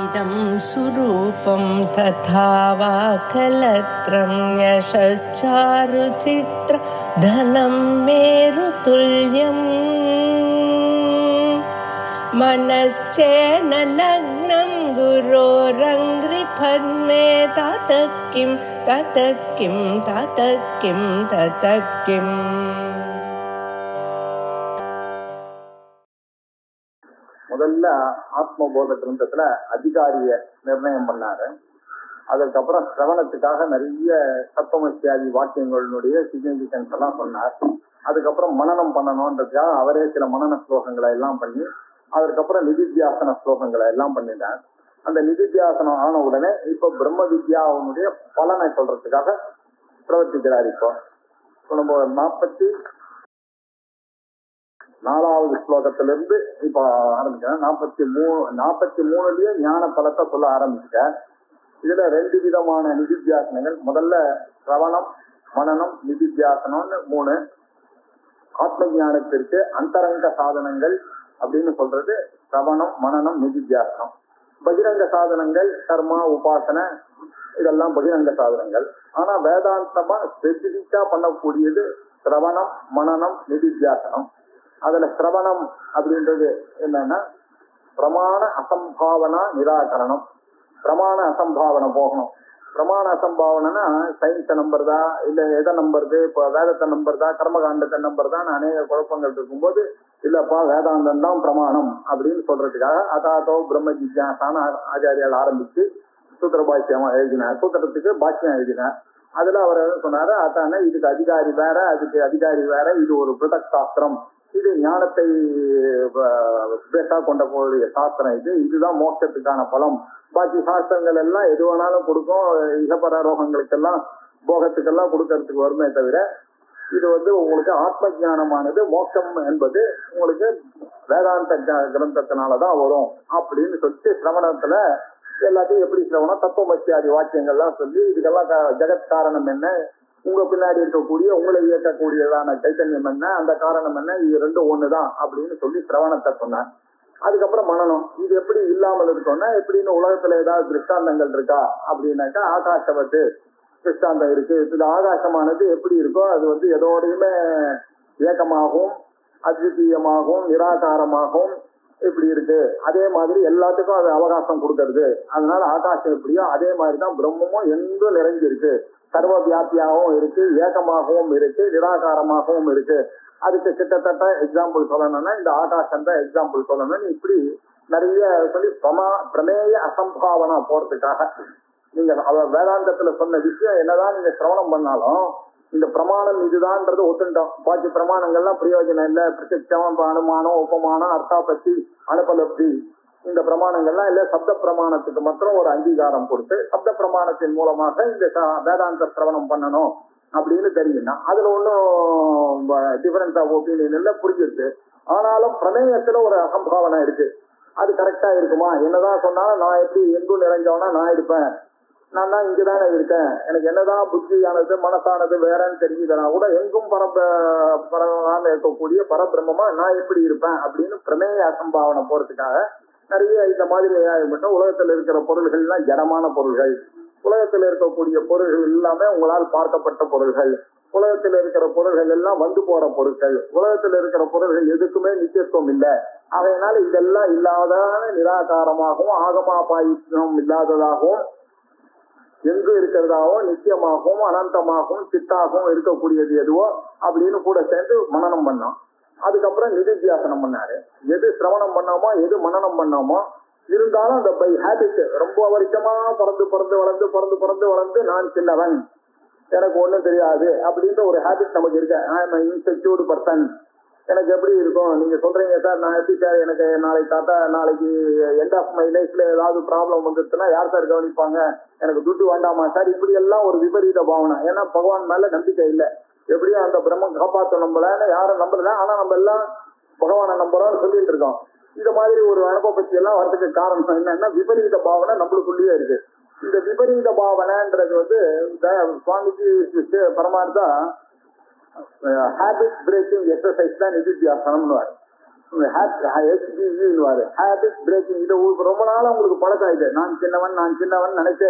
इदं सुरूपं तथा वा कलत्रं यशश्चारुचित्र धनं मेरुतुल्यम् मनश्चेन लग्नं गुरोरङ्घ्रिपद्मे ततः किं ततः किं ततः किं ततः किम्. முதல்ல ஆத்மபோத கிரந்தத்துல அதிகாரிய நிர்ணயம் பண்ணாரு. அதுக்கப்புறம் சிரவணத்துக்காக நிறைய தத்துவமசியாதி வாக்கியங்களுடைய சிக்னிபிகன்ஸ் எல்லாம் சொன்னார். அதுக்கப்புறம் மனனம் பண்ணணும்ன்றதுக்காக அவரே சில மனன ஸ்லோகங்களை எல்லாம் பண்ணி, அதுக்கப்புறம் நிதித்தியாசன ஸ்லோகங்களை எல்லாம் பண்ணிட்டார். அந்த நிதித்தியாசனம் ஆன உடனே இப்ப பிரம்ம வித்யாவுடைய பலனை சொல்றதுக்காக பிரவர்த்திக்கிறார். இப்போ நம்ம 44வது ஸ்லோகத்திலிருந்து இப்ப ஆரம்பிக்கிறேன். 43லயே ஞான பலத்தை சொல்ல ஆரம்பிச்சிட்டேன். இதுல 2 விதமான நிதித்தியாசனங்கள். முதல்ல சிரவணம், மனனம், நிதித்தியாசனம்னு 3. ஆத்ம ஞானத்திற்கு அந்தரங்க சாதனங்கள் அப்படின்னு சொல்றது சிரவணம், மனனம், நிதித்தியாசனம். பகிரங்க சாதனங்கள் கர்மா, உபாசனை, இதெல்லாம் பகிரங்க சாதனங்கள். ஆனா வேதாந்தமா ஸ்பெசிபிக்கா பண்ணக்கூடியது சிரவணம், மனனம், நிதித்தியாசனம். அதுல சிரவணம் அப்படின்றது என்னன்னா பிரமாண அசம்பாவனா நிராகரணம். பிரமாண அசம்பாவனை போகணும். பிரமாண அசம்பாவனைனா சயின்ஸை நம்புறதா இல்ல எதை நம்புறது, இப்போ வேதத்தை நம்புறதா கர்மகாண்டத்தை நம்புறதான்னு அநேக குழப்பங்கள் இருக்கும்போது இல்லப்பா வேதாந்தம் தான் பிரமாணம் அப்படின்னு சொல்றதுக்காக அதாதோ பிரம்ம ஜிஜ்ஞாசான ஆச்சாரியால் ஆரம்பிச்சு சூத்திர பாஷ்யம் எழுதினார். சூத்திரத்துக்கு பாஷ்யம் எழுதினார். அதுல அவர் சொன்னாரு, அதானே இதுக்கு அதிகாரி வேற, அதுக்கு அதிகாரி வேற, இது ஒரு பிருதக் சாஸ்திரம், இது ஞானத்தை பேசா கொண்ட போடைய சாஸ்திரம், இதுதான் மோட்சத்துக்கான பலம். பாக்கி சாஸ்திரங்கள் எல்லாம் எது வேணாலும் கொடுக்கும், இகப்பர ரோகங்களுக்கெல்லாம் போகத்துக்கெல்லாம் கொடுக்கறதுக்கு வருமே தவிர இது உங்களுக்கு ஆத்ம ஜானமானது மோட்சம் என்பது உங்களுக்கு வேதாந்த கிரந்தத்தினாலதான் வரும் அப்படின்னு சொல்லிட்டு சிரவணத்துல எல்லாத்தையும் எப்படி சிரவணம் தத்துவமசியாதி வாக்கியங்கள்லாம் சொல்லி இதுக்கெல்லாம் ஜெகத் காரணம் என்ன, உங்க பின்னாடி இருக்கக்கூடிய உங்களை இயக்கக்கூடியதான சைத்தன்யம் என்ன, அந்த காரணம் என்ன, இது 2 ஒண்ணுதான் அப்படின்னு சொல்லி சிரவணத்தை சொன்னார். அதுக்கப்புறம் மனனம், இது எப்படி இல்லாமல் இருக்கோம்னா எப்படின்னு உலகத்துல ஏதாவது திருஷ்டாந்தங்கள் இருக்கா அப்படின்னாக்கா ஆகாசவத்து திருஷ்டாந்தம் இருக்கு. இது ஆகாசமானது எப்படி இருக்கோ அது எதோடையுமே ஏக்கமாகவும் அத்விதீயமாகவும் நிராகாரமாகவும் இப்படி இருக்கு. அதே மாதிரி எல்லாத்துக்கும் அது அவகாசம் கொடுக்கறது. அதனால ஆகாசம் எப்படியோ அதே மாதிரிதான் பிரம்மமும் எங்கும் நிறைஞ்சிருக்கு. சர்வ வியாபியாகவும் இருக்கு, ஏகமாகவும் இருக்கு, நிராகாரமாகவும் இருக்கு. அதுக்கு கிட்டத்தட்ட எக்ஸாம்பிள் சொல்லணும்னா இந்த ஆகாசம் தான் எக்ஸாம்பிள் சொல்லணும்னு இப்படி நிறைய சொல்லி பிரமேய அசம்பாவனா போறதுக்காக நீங்க வேதாந்தத்துல சொன்ன விஷயம் என்னதான் நீங்க சிரவணம் பண்ணாலும் இந்த பிரமாணம் இதுதான்றது ஒத்துட்டோம். பாக்கி பிரமாணங்கள்லாம் பிரயோஜனம் இல்லை. பிரத்யட்சம், அனுமானம், உபமானம், அர்த்தாபத்தி, அனுபலப்தி, இந்த பிரமாணங்கள்லாம் இல்ல. சப்த பிரமாணத்துக்கு மாத்திரம் ஒரு அங்கீகாரம் கொடுத்து சப்த பிரமாணத்தின் மூலமாக இந்த வேதாந்த சிரவணம் பண்ணணும் அப்படின்னு தெரியும்னா அதுல ஒன்றும் டிஃபரன்ஸ் ஆஃப் ஒப்பீனியன் இல்லை, புரிஞ்சிருக்கு. ஆனாலும் பிரமேயத்துல ஒரு அசம்பாவனை இருக்கு. அது கரெக்டா இருக்குமா? என்னதான் சொன்னாலும் நான் எப்படி எங்கும் நிறைஞ்சவனா நான் இருப்பேன், நான் தான் இங்கதானே இருக்கேன், எனக்கு என்னதான் புத்தியானது மனசானது வேறன்னு தெரிஞ்சுதனா கூட எங்கும் பரவான இருக்கக்கூடிய பரபிரம்மமா நான் எப்படி இருப்பேன் அப்படின்னு பிரமேய அசம்பாவனை போறதுக்காக நிறைய இந்த மாதிரி மட்டும் உலகத்துல இருக்கிற பொருள்கள்லாம் ஜடமான பொருள்கள், உலகத்தில் இருக்கக்கூடிய பொருள்கள் எல்லாமே உங்களால் பார்க்கப்பட்ட பொருள்கள், உலகத்தில் இருக்கிற பொருள்கள் எல்லாம் வந்து போற பொருட்கள், உலகத்தில் இருக்கிற பொருள்கள் எதுக்குமே நித்தியத்துவம் இல்லை. அதனால இதெல்லாம் இல்லாத நிராகாரமாகவும் ஆகமாபாயினம் இல்லாததாகவும் எங்கு இருக்கிறதாகவும் நித்தியமாகவும் அனந்தமாகவும் சித்தாகவும் இருக்கக்கூடியது எதுவோ அப்படின்னு கூட சேர்ந்து மனனம் பண்ணோம். அதுக்கப்புறம் நிதித்தியாசனம் பண்ணாரு. எது சிரவணம் பண்ணாமோ எது மனனம் பண்ணாமோ இருந்தாலும் அந்த பை ஹேபிட் ரொம்ப வருஷமா பிறந்து நான் சின்னவன், எனக்கு ஒண்ணும் தெரியாது அப்படின்ற ஒரு ஹேபிட் நமக்கு இருக்கு. I am insecured person. எனக்கு எப்படி இருக்கும் நீங்க சொல்றீங்க சார், நான் எப்படி சார் எனக்கு நாளைக்கு எண்ட் ஆஃப் மை லைஃப்ல ஏதாவது ப்ராப்ளம் வந்துருச்சுன்னா யார் சார் கவனிப்பாங்க, எனக்கு துட்டு வேண்டாமா சார், இப்படி எல்லாம் ஒரு விபரீத பாவனை. ஏன்னா பகவான் மேல நம்பிக்கை இல்லை. எப்படியும் அந்த பிரம்மம் காப்பாற்ற நம்பலன்னு யாரும் நம்பல, ஆனா நம்ம எல்லாம் பகவானை நம்புறோம்னு சொல்லிட்டு இருக்கோம். இந்த மாதிரி ஒரு அனுபவத்தை எல்லாம் வரதுக்கு காரணம் என்னன்னா விபரீத பாவனை நம்மளுக்குள்ளேயே இருக்கு. இந்த விபரீத பாவனைன்றது சுவாமிஜி பரமார்த்தா ஹேபிட் பிரேக்கிங் எக்ஸசைஸ் தான் நிதித்தியாசனம்னு. Habit braking. இது ரொம்ப நாளா உங்களுக்கு பழக்கம். இது நான் சின்னவன் நினைச்சு,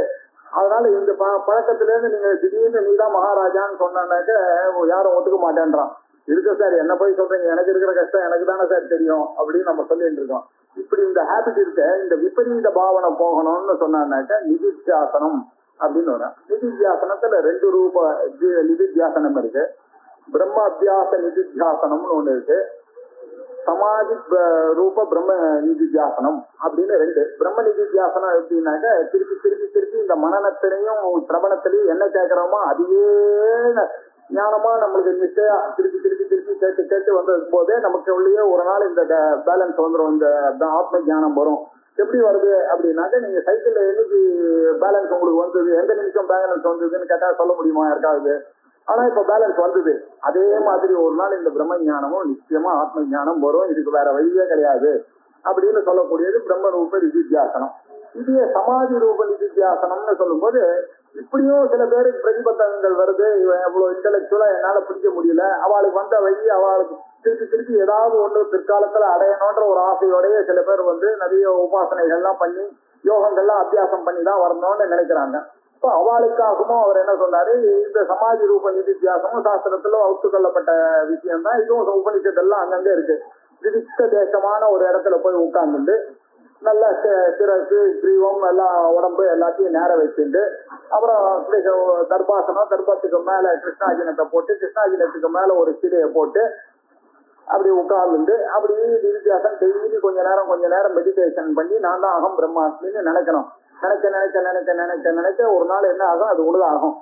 அதனால இந்த பழக்கத்திலேருந்து நீங்க திடீர்னு நீதான் மகாராஜான்னு சொன்னாக்க யாரும் ஒத்துக்க மாட்டேன்றான். இருக்கு சார், என்ன போய் சொல்றீங்க, எனக்கு இருக்கிற கஷ்டம் எனக்கு தானே சார் தெரியும் அப்படின்னு நம்ம சொல்லிட்டு இருக்கோம். இப்படி இந்த ஹேபிட் இருக்க இந்த விபரீத பாவனை போகணும்னு சொன்னாக்க நிதித்தியாசனம் அப்படின்னு வரும். நிதித்தியாசனத்துல 2 ரூப நிதித்தியாசனம் இருக்கு. பிரம்ம அத்தியாச நிதித்தியாசனம்னு ஒண்ணு இருக்கு. சமாதி ரூப பிரம்ம நிதித்தியாசனம் அப்படின்னு 2. பிரம்ம நிதித்தியாசனம் எப்படின்னாக்க திருப்பி இந்த மனநத்திலையும் சிரவணத்திலையும் என்ன கேட்கிறோமோ அதுவே ஞானமா நம்மளுக்கு நிச்சயா திருப்பி கேட்டு வந்தது போதே நமக்கு உள்ளே ஒரு நாள் இந்த பேலன்ஸ் வந்துடும், இந்த ஆத்ம ஞானம் வரும். எப்படி வருது அப்படின்னாக்க நீங்க சைக்கிள்ல என்னைக்கு பேலன்ஸ் உங்களுக்கு வந்தது, எந்த நிமிஷம் பேலன்ஸ் வந்ததுன்னு கேட்டா சொல்ல முடியுமா யாருக்காவது? ஆனா இப்ப பேலன்ஸ் வந்தது. அதே மாதிரி ஒரு நாள் இந்த பிரம்ம ஞானமும் நிச்சயமா ஆத்ம ஞானம் வரும், இதுக்கு வேற வழியே கிடையாது அப்படின்னு சொல்லக்கூடியது பிரம்ம ரூப நிதித்தியாசனம். இதே சமாதி ரூப நிதித்தியாசனம்னு சொல்லும் போது இப்படியும் சில பேருக்கு பிரதிபந்தங்கள் வருது. இவன் எவ்வளவு இன்டெலக்சுவலா என்னால பிடிக்க முடியல, அவளுக்கு வந்த வழி அவளுக்கு திருப்பி ஏதாவது ஒண்ணு பிற்காலத்துல அடையணும்ன்ற ஒரு ஆசையோடய சில பேர் நிறைய உபாசனைகள்லாம் பண்ணி யோகங்கள்லாம் அத்தியாசம் பண்ணி தான் வரணும்னு நினைக்கிறாங்க. இப்போ அவளுக்காகவும் அவர் என்ன சொன்னாரு, இந்த சமாதி ரூப நிதித்தியாசமும் சாஸ்திரத்துல ஒத்துக்கொள்ளப்பட்ட விஷயம் தான். இதுவும் உபனிஷத்தெல்லாம் அங்கங்க இருக்கு. விதித்த தேசமான ஒரு இடத்துல போய் உட்கார்ந்துட்டு நல்ல சிரசு கிரீவம் எல்லாம் உடம்பு எல்லாத்தையும் நேர வச்சுட்டு அப்புறம் தர்பாசனம், தர்பத்துக்கு மேல கிருஷ்ணாஜினத்தை போட்டு கிருஷ்ணாஜினத்துக்கு மேல ஒரு சிலையை போட்டு அப்படி உட்கார்ந்துட்டு அப்படி நிதித்தியாசம் டெய்லி கொஞ்ச நேரம் மெடிடேஷன் பண்ணி நான் தான் அகம் பிரம்மாஸ்மின்னு நினைக்கணும். நினைக்க ஒரு நாள் என்ன ஆகும், அது உழுதாகும்.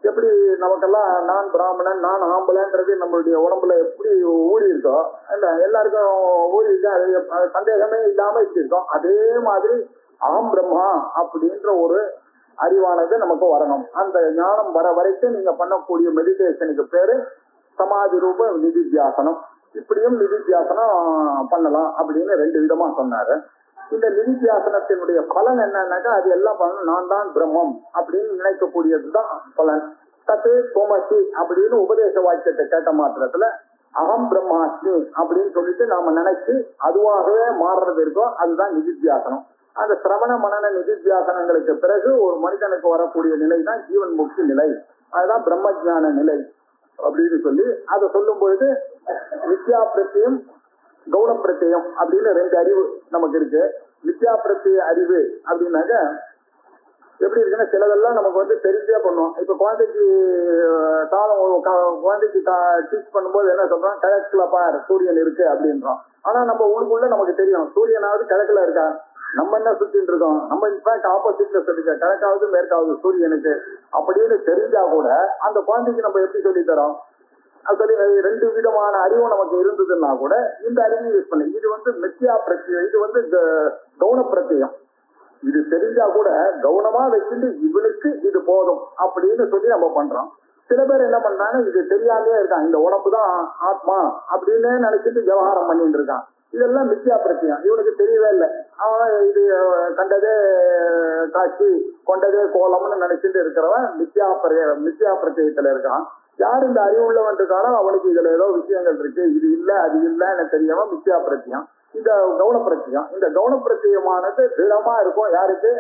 எப்படி நமக்கெல்லாம் நான் பிராமணன் நான் ஆம்பளைன்றது நம்மளுடைய உடம்புல எப்படி ஊறி இருக்கோ, எல்லாருக்கும் ஊறி இருக்கா, அது சந்தேகமே இல்லாம இருக்கோம். அதே மாதிரி அகம் பிரம்மா அப்படின்ற ஒரு அறிவானது நமக்கு வரணும். அந்த ஞானம் வர வரைக்கும் நீங்க பண்ணக்கூடிய மெடிடேஷனுக்கு பேரு சமாதி ரூப நிதித்தியாசனம். இப்படியும் நிதித்தியாசனம் பண்ணலாம் அப்படின்னு 2 விதமா சொன்னாரு. இந்த நிதித்தியாசனத்தினுடைய பலன் என்னன்னாக்கா அது எல்லாம் நான் தான் பிரம்மம் அப்படின்னு நினைக்கக்கூடியதுதான் பலன். தத்து கோமசி அப்படின்னு உபதேச வாக்கியத்தை கேட்ட மாத்திரத்துல அகம் பிரம்மாஸ்மி அப்படின்னு சொல்லிட்டு நாம நினைச்சு அதுவாகவே மாறுறது இருக்கோ அதுதான் நிதித்தியாசனம். அந்த சிரவண மனன நிதித்தியாசனங்களுக்கு பிறகு ஒரு மனிதனுக்கு வரக்கூடிய நிலை தான் ஜீவன் முக்தி நிலை, அதுதான் பிரம்ம ஜான நிலை அப்படின்னு சொல்லி அதை சொல்லும் பொழுது வித்யா பிரத்தியம் கவுன பிரத்தியம் அப்படின்னு 2 அறிவு நமக்கு இருக்கு. வித்யா பிரத்திய அறிவு அப்படின்னாக்க எப்படி இருக்குன்னா சிலதெல்லாம் நமக்கு தெரிஞ்சே பண்ணுவோம். இப்ப குழந்தைக்கு டீச் பண்ணும்போது என்ன சொல்றோம், கிழக்குல பார் சூரியன் இருக்கு அப்படின்றோம். ஆனா நம்ம உள்ளுக்குள்ள நமக்கு தெரியும் சூரியனாவது கிழக்குல இருக்கா, நம்ம என்ன சுத்திட்டு இருக்கோம், நம்ம இன்ஃபேக்ட் ஆப்போசிட்ல சொல்லிக்க கிழக்காவது மேற்காவது சூரியனுக்கு அப்படின்னு தெரிஞ்சா கூட அந்த குழந்தைக்கு நம்ம எப்படி சொல்லி தரோம், அது 2 விதமான அறிவு நமக்கு இருந்ததுன்னா கூட இந்த அறிவையும் யூஸ் பண்ணு. இது மித்யா பிரத்தியம், இது கவுன பிரத்தியம். இது தெரிஞ்சா கூட கவனமா வச்சுட்டு இவனுக்கு இது போதும் அப்படின்னு சொல்லி நம்ம பண்றோம். சில பேர் என்ன பண்றாங்க, இது தெரியாமே இருக்கான், இந்த உடம்புதான் ஆத்மா அப்படின்னு நினைச்சிட்டு விவகாரம் பண்ணிட்டு இருக்கான். இதெல்லாம் மித்யா பிரத்தியம், இவனுக்கு தெரியவே இல்லை. அவன் இது கண்டதே காட்சி கொண்டதே கோலம்னு நினைச்சிட்டு இருக்கிறவன் மித்யா பிரத்தியத்துல இருக்கான். யார் இந்த அறிவு உள்ளவன் இருக்கானோ அவனுக்கு இதுல ஏதோ விஷயங்கள் இருக்கு, இது இல்ல அது இல்லைன்னு தெரியவன் மித்யா பிரத்தியம். இந்த கவுன பிரத்தியம், இந்த கவுன பிரத்தியமானது திடமா இருக்கும் யாருக்கு,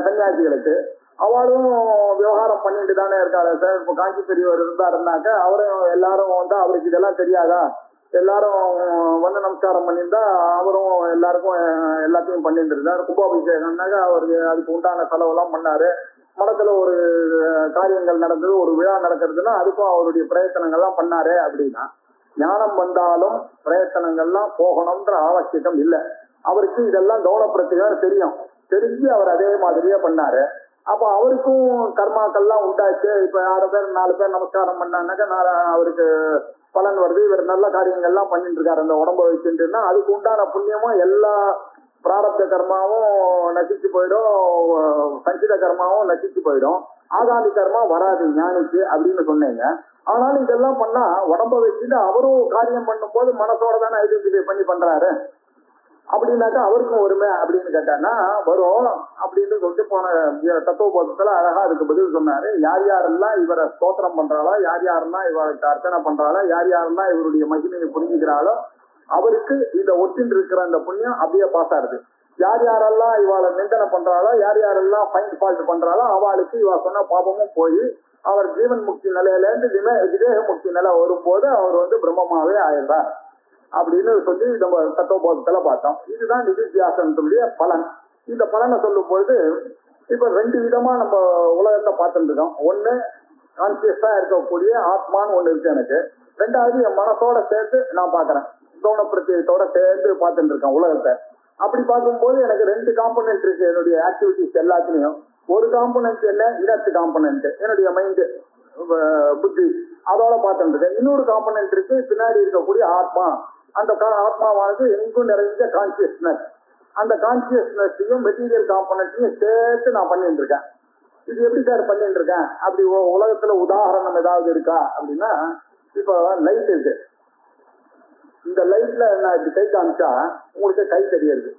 சன்னியாசிகளுக்கு. அவளும் விவகாரம் பண்ணிட்டு தானே இருக்காரு சார். இப்போ காஞ்சி பெரியவர் இருந்தாருன்னாக்க அவரும் எல்லாரும் அவருக்கு இதெல்லாம் தெரியாதா, எல்லாரும் நமஸ்காரம் பண்ணியிருந்தா அவரும் எல்லாருக்கும் எல்லாத்தையும் பண்ணிட்டு இருந்தார். கும்பாபிஷேகம்னாக்கா அவருக்கு அதுக்கு உண்டான செலவெல்லாம் பண்ணாரு. மடத்துல ஒரு காரியங்கள் நடந்தது, ஒரு விழா நடக்கிறதுன்னா அதுக்கும் அவருடைய பிரயத்தனங்கள்லாம் பண்ணாரு. அப்படின்னா ஞானம் வந்தாலும் பிரயத்தனங்கள்லாம் போகணும்ன்ற அவசியம் இல்லை. அவருக்கு இதெல்லாம் கவனப்படுத்துகிறது தெரியும், தெரிஞ்சு அவர் அதே மாதிரியே பண்ணாரு. அப்ப அவருக்கும் கர்மாக்கள்லாம் உண்டாச்சு. இப்ப 6 பேர் 4 பேர் நமஸ்காரம் பண்ணான்னாக்கா அவருக்கு பலன் வருது. இவர் நல்ல காரியங்கள்லாம் பண்ணிட்டு இருக்காரு அந்த உடம்ப வச்சுட்டுன்னா அதுக்கு உண்டான புண்ணியமும் எல்லா பிராரப்த கர்மாவும் நசிச்சு போயிடும், சஞ்சித கர்மாவும் நசிச்சு போயிடும், ஆகாமி கர்மா வராது ஞானிக்கு அப்படின்னு சொன்னீங்க. ஆனாலும் இதெல்லாம் பண்ணா உடம்ப வச்சுட்டு அவரும் காரியம் பண்ணும் போது மனசோட தானே ஐடென்டிஃபை பண்ணி பண்றாரு. அப்படின்னாக்கா அவருக்கும் ஒருமை அப்படின்னு கேட்டான்னா வரும் அப்படின்னு சொல்லிட்டு போன தத்துவபோதத்துல அழகா அதுக்கு பதில் சொன்னாரு. யார் யாரெல்லாம் இவரை ஸ்தோத்திரம் பண்றாளோ, யார் யாரெல்லாம் இவருக்கு அர்ச்சனை பண்றாளோ, யார் யாரெல்லாம் இவருடைய மகிமையை புரிஞ்சுக்கிறாளோ அவருக்கு இந்த ஒட்டின் இருக்கிற அந்த புண்ணியம் அப்படியே பாஸ் ஆகுது. யார் யாரெல்லாம் இவாளை நிந்தனை பண்றாளோ, யார் யாரெல்லாம் ஃபைன் ஃபால்ட் பண்றாளோ அவளுக்கு இவா சொன்ன பாபமும் போய் அவர் ஜீவன் முக்தி நிலையில இருந்து விதேக முக்தி நிலை வரும்போது அவர் பிரம்மமாவே ஆயிடுறார் அப்படின்னு சொல்லி நம்ம தத்துவபோதத்துல பார்த்தோம். இதுதான் நிதித்தியாசனத்துடைய பலன். இந்த பலனை சொல்லும் பொழுது இப்ப 2 விதமா நம்ம உலகத்தை பார்த்துட்டு இருக்கோம். ஒண்ணு கான்சியஸா இருக்கக்கூடிய ஆத்மான்னு ஒண்ணு இருக்கு எனக்கு. 2வது என் மனசோட சேர்த்து நான் பாக்குறேன், கவன பிரத்யேகத்தோட சேர்ந்து பார்த்துட்டு இருக்கேன் உலகத்தை. அப்படி பார்க்கும்போது எனக்கு 2 காம்பனன்ட் இருக்கு என்னுடைய ஆக்டிவிட்டிஸ் எல்லாத்துலயும். ஒரு காம்பனன்ட் என்ன, இனத்து காம்பனன்ட் என்னுடைய மைண்டு புத்தி, அதோட பார்த்துட்டு இருக்கேன். இன்னொரு காம்பனன்ட் இருக்கு பின்னாடி இருக்கக்கூடிய ஆத்மா. அந்த ஆத்மாவானது எங்கும் நிறைஞ்ச கான்சியஸ்னஸ். அந்த கான்சியஸ்னஸையும் மெட்டீரியல் காம்பனன்ட்டையும் சேர்த்து நான் பண்ணிட்டு இருக்கேன். இது எப்படி சார் பண்ணிட்டு இருக்கேன்? அப்படி உலகத்துல உதாரணம் ஏதாவது இருக்கா அப்படின்னா, இப்போ லைட் இருக்கு. இந்த லைட்ல நான் இப்படி கை காமிச்சா உங்களுக்கு கை தெரியுது,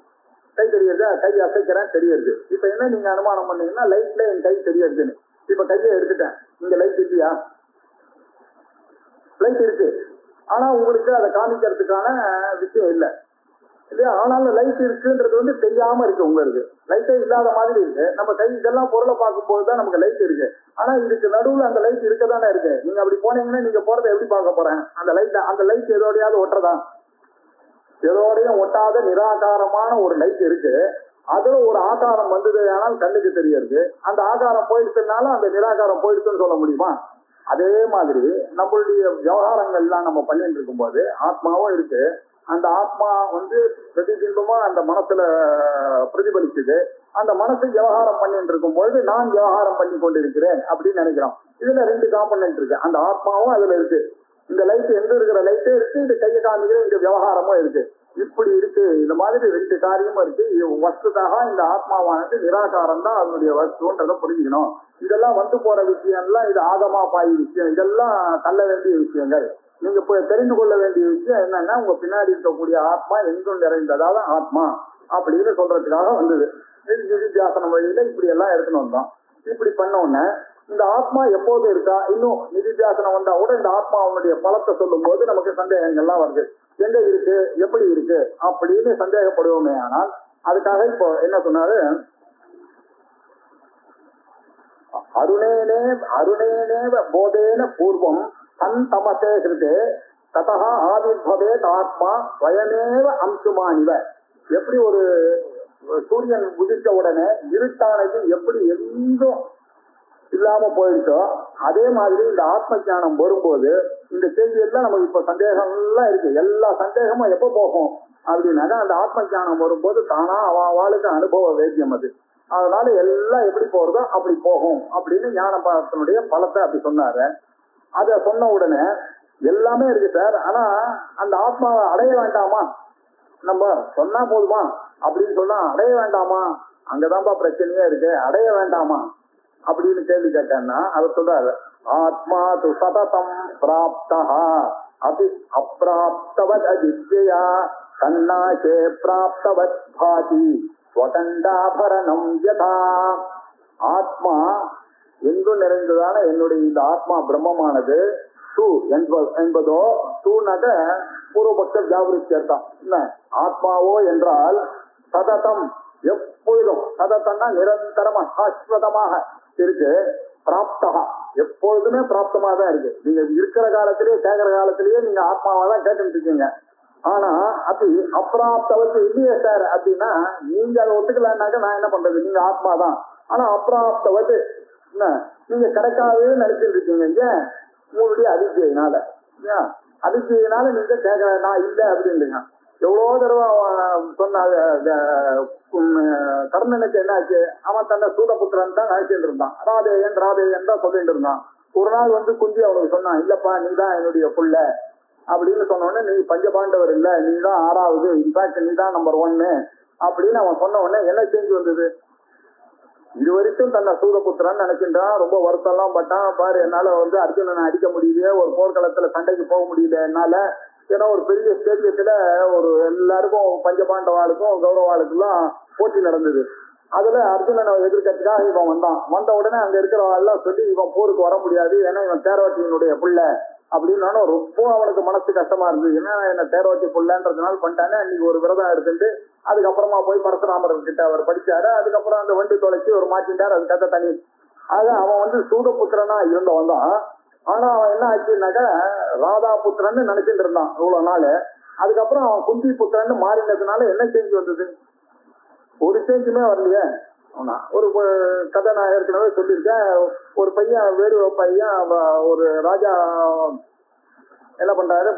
கை அசைக்கிறேன் தெரியுது. இப்ப என்ன நீங்க அனுமானம் பண்ணீங்கன்னா லைட்ல என் கை தெரியுதுன்னு. இப்ப கையை எடுத்துட்டேன், இங்க லைட் இல்லையா? லைட் இருக்கு, ஆனா உங்களுக்கு அதை காமிக்கிறதுக்கான விஷயம் இல்லை இல்லையா? ஆனாலும் லைட் இருக்குன்றது தெரியாம இருக்கு உங்களுக்கு. லைட்டே இல்லாத மாதிரி இருக்கு. நம்ம கை இதெல்லாம் பொருளை பார்க்கும்போது தான் நமக்கு லைட் இருக்கு. ஆனா இதுக்கு நடுவுல அந்த லைட் இருக்கதானே இருக்கு. நீங்க அப்படி போனீங்கன்னா நீங்க போறதை எப்படி பார்க்க போறேன்? அந்த லைட் எதோடையாவது ஒட்டுறதா? எதோடையும் ஒட்டாத நிராகாரமான ஒரு லைட் இருக்கு. அதுல ஒரு ஆகாரம் வந்தது ஆனால் கண்ணுக்கு தெரியுது. அந்த ஆகாரம் போயிடுச்சுனால அந்த நிராகாரம் போயிடுச்சுன்னு சொல்ல முடியுமா? அதே மாதிரி நம்மளுடைய விவகாரங்கள்லாம் நம்ம பண்ணிட்டு இருக்கும் போது ஆத்மாவும் இருக்கு. அந்த ஆத்மா பிரதிபிம்பமா அந்த மனசுல பிரதிபலிக்குது. அந்த மனசு விவகாரம் பண்ணிட்டு இருக்கும் பொழுது நான் விவகாரம் பண்ணி கொண்டிருக்கிறேன் அப்படின்னு நினைக்கிறோம். இதுல 2 காம்பனன்ட் இருக்கு. அந்த ஆத்மாவும் அதுல இருக்கு. இந்த லைட் எங்க இருக்கிற லைட்டே இருக்கு, இந்த கையை காமிக்கிற இந்த விவகாரமும் இருக்கு. இப்படி இருக்கு. இந்த மாதிரி 2 காரியமும் இருக்கு. வஸ்துதாக இந்த ஆத்மாவானது நிராகாரம் தான் அதனுடைய வஸ்துன்றதை புரிஞ்சுக்கணும். இதெல்லாம் போற விஷயம்லாம் இது ஆகமா பாய் விஷயம். இதெல்லாம் தள்ள வேண்டிய விஷயங்கள். நீங்க தெரிந்து கொள்ள வேண்டிய விஷயம் என்னன்னா, உங்க பின்னாடி இருக்கக்கூடிய ஆத்மா எங்கும் நிறைந்ததாவது ஆத்மா அப்படின்னு சொல்றதுக்காக வந்தது. நிதித்தியாசனம் வழியில இப்படி எல்லாம் எடுத்துன்னு வந்தோம். இப்படி பண்ண உடனே இந்த ஆத்மா எப்போது இருக்கா? இன்னும் நிதித்தியாசனம் வந்தா கூட இந்த ஆத்மா அவனுடைய பலத்தை சொல்லும் போது நமக்கு சந்தேகங்கள்லாம் வருது. எங்க இருக்கு, எப்படி இருக்கு அப்படின்னு சந்தேகப்படுவோமே. ஆனால் அதுக்காக இப்போ என்ன சொன்னாரு, அருணேனேவ போதேன பூர்வம் தன் தமசே கிருதே ததா ஆவிர்பவேத் ஆத்மா ஸ்வயமேவ அம்சுமானிவ. எப்படி ஒரு சூரியன் உதித்த உடனே இருட்டானது எப்படி எங்கும் இல்லாம போயிடுச்சோ அதே மாதிரி இந்த ஆத்ம ஞானம் வரும்போது இந்த கேள்வி எல்லாம் நமக்கு இப்ப சந்தேகம்லாம் இருக்கு. எல்லா சந்தேகமும் எப்ப போகும் அப்படின்னாக்கா அந்த ஆத்ம ஞானம் வரும்போது தானா அவளுக்கு அனுபவ வேத்தியம் அது. அதனால எல்லாம் எப்படி போறதோ அப்படி போகும் அப்படின்னு ஞான பாதத்தினுடைய பலத்தை அப்படி சொன்னாரு. அத சொன்ன உடனே எல்லாமே இருக்கு சார், ஆனா அந்த ஆத்மாவை அடைய வேண்டாமா? நம்ம சொன்னா போதுமா அப்படின்னு சொன்னா அடைய வேண்டாமா? அங்கதான்ப்பா பிரச்சனையே இருக்கு. அடைய வேண்டாமா அப்படின்னு கேள்வி கேட்டேன்னா அவர் சொல்றாரு, ஆத்மா து சததம் பிராப்தா அபி அப்ராப்தவத் அவித்யா தன்னாசே பிராப்தவத் பாதி ஸ்வதண்டாபரணம் யதா. ஆத்மா எங்கும் நிறைந்ததான என்னுடைய இந்த ஆத்மா பிரம்மமானது டூ என்பதோ, டூனாக பூர்வபக்த ஜாகிரதி அர்த்தம் என்ன? ஆத்மாவோ என்றால் சததம் எப்பொழுதும், சதத்தம்னா நிரந்தரமா சாஸ்வதமாக இருக்கு. பிராப்தகா எப்பொழுதுமே பிராப்தமா தான் இருக்கு. நீங்க இருக்கிற காலத்திலேயே கேட்கிற காலத்திலேயே நீங்க ஆத்மாவா தான் கேட்டுட்டு இருக்கீங்க. ஆனா அது அப்பிராப்தவத்து இல்லையே சார் அப்படின்னா நீங்க அதை ஒத்துக்கலன்னாக்க நான் என்ன பண்றது? நீங்க ஆத்மா தான், ஆனா அப்பிராப்தவது என்ன நீங்க கிடைக்காதுன்னு நினைச்சிட்டு இருக்கீங்க. ஏன்? உங்களுடைய அதிர்ச்சியினால. அதிர்ச்சியினால நீங்க கேட்க நான் இல்லை அப்படின்றீங்க. எவ்வளோ தடவை சொன்ன கர்ணனுக்கு என்னாச்சு? அவன் தன்னை சூதபுத்திரன் தான் நினைச்சிட்டு இருந்தான். ராதேயன் தான் சொல்லிட்டு இருந்தான். ஒரு நாள் குந்தி அவனுக்கு சொன்னான், இல்லப்பா நீ தான் என்னுடைய புள்ள அப்படின்னு சொன்ன உடனே, நீ பஞ்சபாண்டவர் இல்ல, நீ தான் 6வது, இன்ஃபேக்ட் நீ தான் நம்பர் 1 அப்படின்னு அவன் சொன்ன உடனே என்ன சேஞ்ச் வந்தது? இது வரைக்கும் தன்னை சூதபுத்திரன் நினைக்கின்றான். ரொம்ப வருத்தம் எல்லாம் பட்டான். பாரு என்னால அர்ஜுனனை அடிக்க முடியலையே, ஒரு போர்க்களத்துல சண்டைக்கு போக முடியல என்னால. ஏன்னா ஒரு பெரிய ஸ்டேடியத்துல ஒரு எல்லாருக்கும் பஞ்சபாண்டவாளுக்கும் கௌரவாளுக்கெல்லாம் போட்டி நடந்தது. அதுல அர்ஜுனனை எதிர்க்கிறதுக்காக இவன் வந்தான். வந்த உடனே அங்க இருக்கிறவெல்லாம் சொல்லி இவன் போருக்கு வர முடியாது, ஏன்னா இவன் தேரவட்டியினுடைய பிள்ளை அப்படின்னாலும் ரொம்ப அவனுக்கு மனசு கஷ்டமா இருந்தது. ஏன்னா என்ன தேரோட்டி புள்ளன்றதுனால பண்ணிட்டானே. அன்னைக்கு ஒரு விரதம் எடுத்துட்டு அதுக்கப்புறமா போய் பரசுராமர் கிட்ட அவர் படிச்சாரு. அதுக்கப்புறம் அந்த வண்டி தொலைச்சி ஒரு மாட்டிட்டாரு. அது கதை தனி. ஆக அவன் சூதபுத்திரனா இருந்தவன் தான். ஆனா அவன் என்ன ஆச்சுன்னாக்கா ராதா புத்திரன்னு நினைச்சிட்டு இருந்தான் இவ்வளவு நாள். அதுக்கப்புறம் அவன் குந்தி புத்திரன்னு மாறினதுனால என்ன சேஞ்ச் வந்தது? ஒரு சேஞ்சுமே வரலையே. அவனா ஒரு கதை நான் ஏற்கனவே சொல்லியிருக்கேன். ஒரு பையன் வேடுவ பையன் ஒரு ராஜா என்ன பண்றாரு,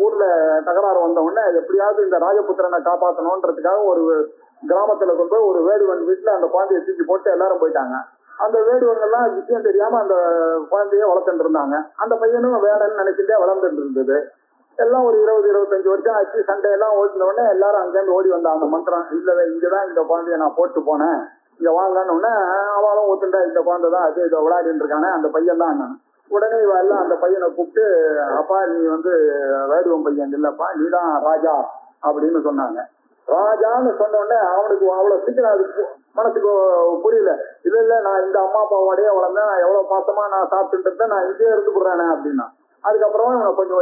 ஊர்ல தகராறு வந்த உடனே எப்படியாவது இந்த ராஜபுத்திரனை காப்பாற்றணும்ன்றதுக்காக ஒரு கிராமத்துல கொண்டு போய் ஒரு வேடுவன் வீட்டுல அந்த குழந்தைய தூக்கி போட்டு எல்லாரும் போயிட்டாங்க. அந்த வேடுவங்கெல்லாம் விஷயம் தெரியாம அந்த குழந்தைய வளர்த்துட்டு இருந்தாங்க. அந்த பையனும் வேடன்னு நினைச்சுட்டே வளர்ந்துட்டு இருந்தது. எல்லாம் ஒரு 20-25 வருஷம் ஆச்சு. சண்டையெல்லாம் ஓட்டின உடனே எல்லாரும் அங்கேருந்து ஓடி வந்தாங்க. அந்த மந்திரம் இல்ல, இங்கதான் இந்த குழந்தைய நான் போட்டு போனேன், இங்க வாங்கன்னு உடனே அவளும் ஒத்துண்டா இந்த குழந்தை தான் அது இதை விளையாடிட்டு இருக்கானே அந்த பையன் தான். உடனே இவ எல்லாம் அந்த பையனை கூப்பிட்டு, அப்பா நீ வேடுவன் பையன் இல்லப்பா, நீதான் ராஜா அப்படின்னு சொன்னாங்க. ராஜான்னு சொன்ன உடனே அவனுக்கு அவ்வளவு சீக்கிரம் அதுக்கு மனசுக்கு புரியல. இல்ல நான் இந்த அம்மா அப்பாவோடய வளர்ந்தேன், நான் எவ்வளவு பாசமா நான் சாப்பிட்டுட்டு இருந்தேன், நான் இங்கே இருந்து போடுறேனே அப்படின்னா. அதுக்கப்புறமா இவனை கொஞ்சம்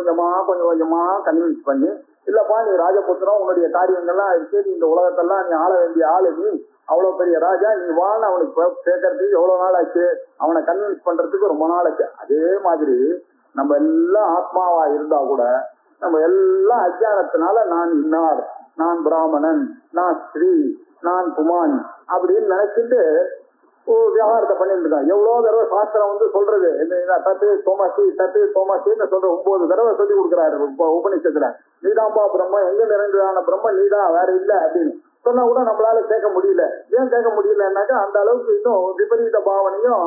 கொஞ்சமா கன்வின்ஸ் பண்ணி, இல்லப்பா நீ ராஜபுத்திரம், உன்னுடைய காரியங்கள்லாம் இருக்கு, நீ இந்த உலகத்தெல்லாம் நீ ஆள வேண்டிய ஆளு, நீ அவ்வளவு பெரிய ராஜா, நீ வாழ். அவனுக்கு சேர்க்கறதுக்கு எவ்வளவு நாள் ஆச்சு, அவனை கன்வின்ஸ் பண்றதுக்கு ரொம்ப நாள் ஆச்சு. அதே மாதிரி நம்ம எல்லாம் ஆத்மாவா இருந்தா கூட நம்ம எல்லாம் அஜ்ஞானத்தினால நான் இன்னார், நான் பிராமணன், நான் ஸ்ரீ, நான் குமான் அப்படின்னு நினைச்சிட்டு விவகாரத்தை பண்ணிட்டு இருக்கான். எவ்வளவு தடவை சாஸ்திரம் சொல்றது என்ன, தத்து சோமாசின்னு சொல்ற 9 தடவை சொல்லி கொடுக்குறாரு உபநிஷத்துல. நீதாம்பா பிரம்ம, எங்க நிறைந்ததான பிரம்ம நீதான், வேற இல்லை அப்படின்னு சொன்னா கூட நம்மளால கேட்க முடியல. ஏன் கேட்க முடியலன்னாக்கா அந்த அளவுக்கு இன்னும் விபரீத பாவனையும்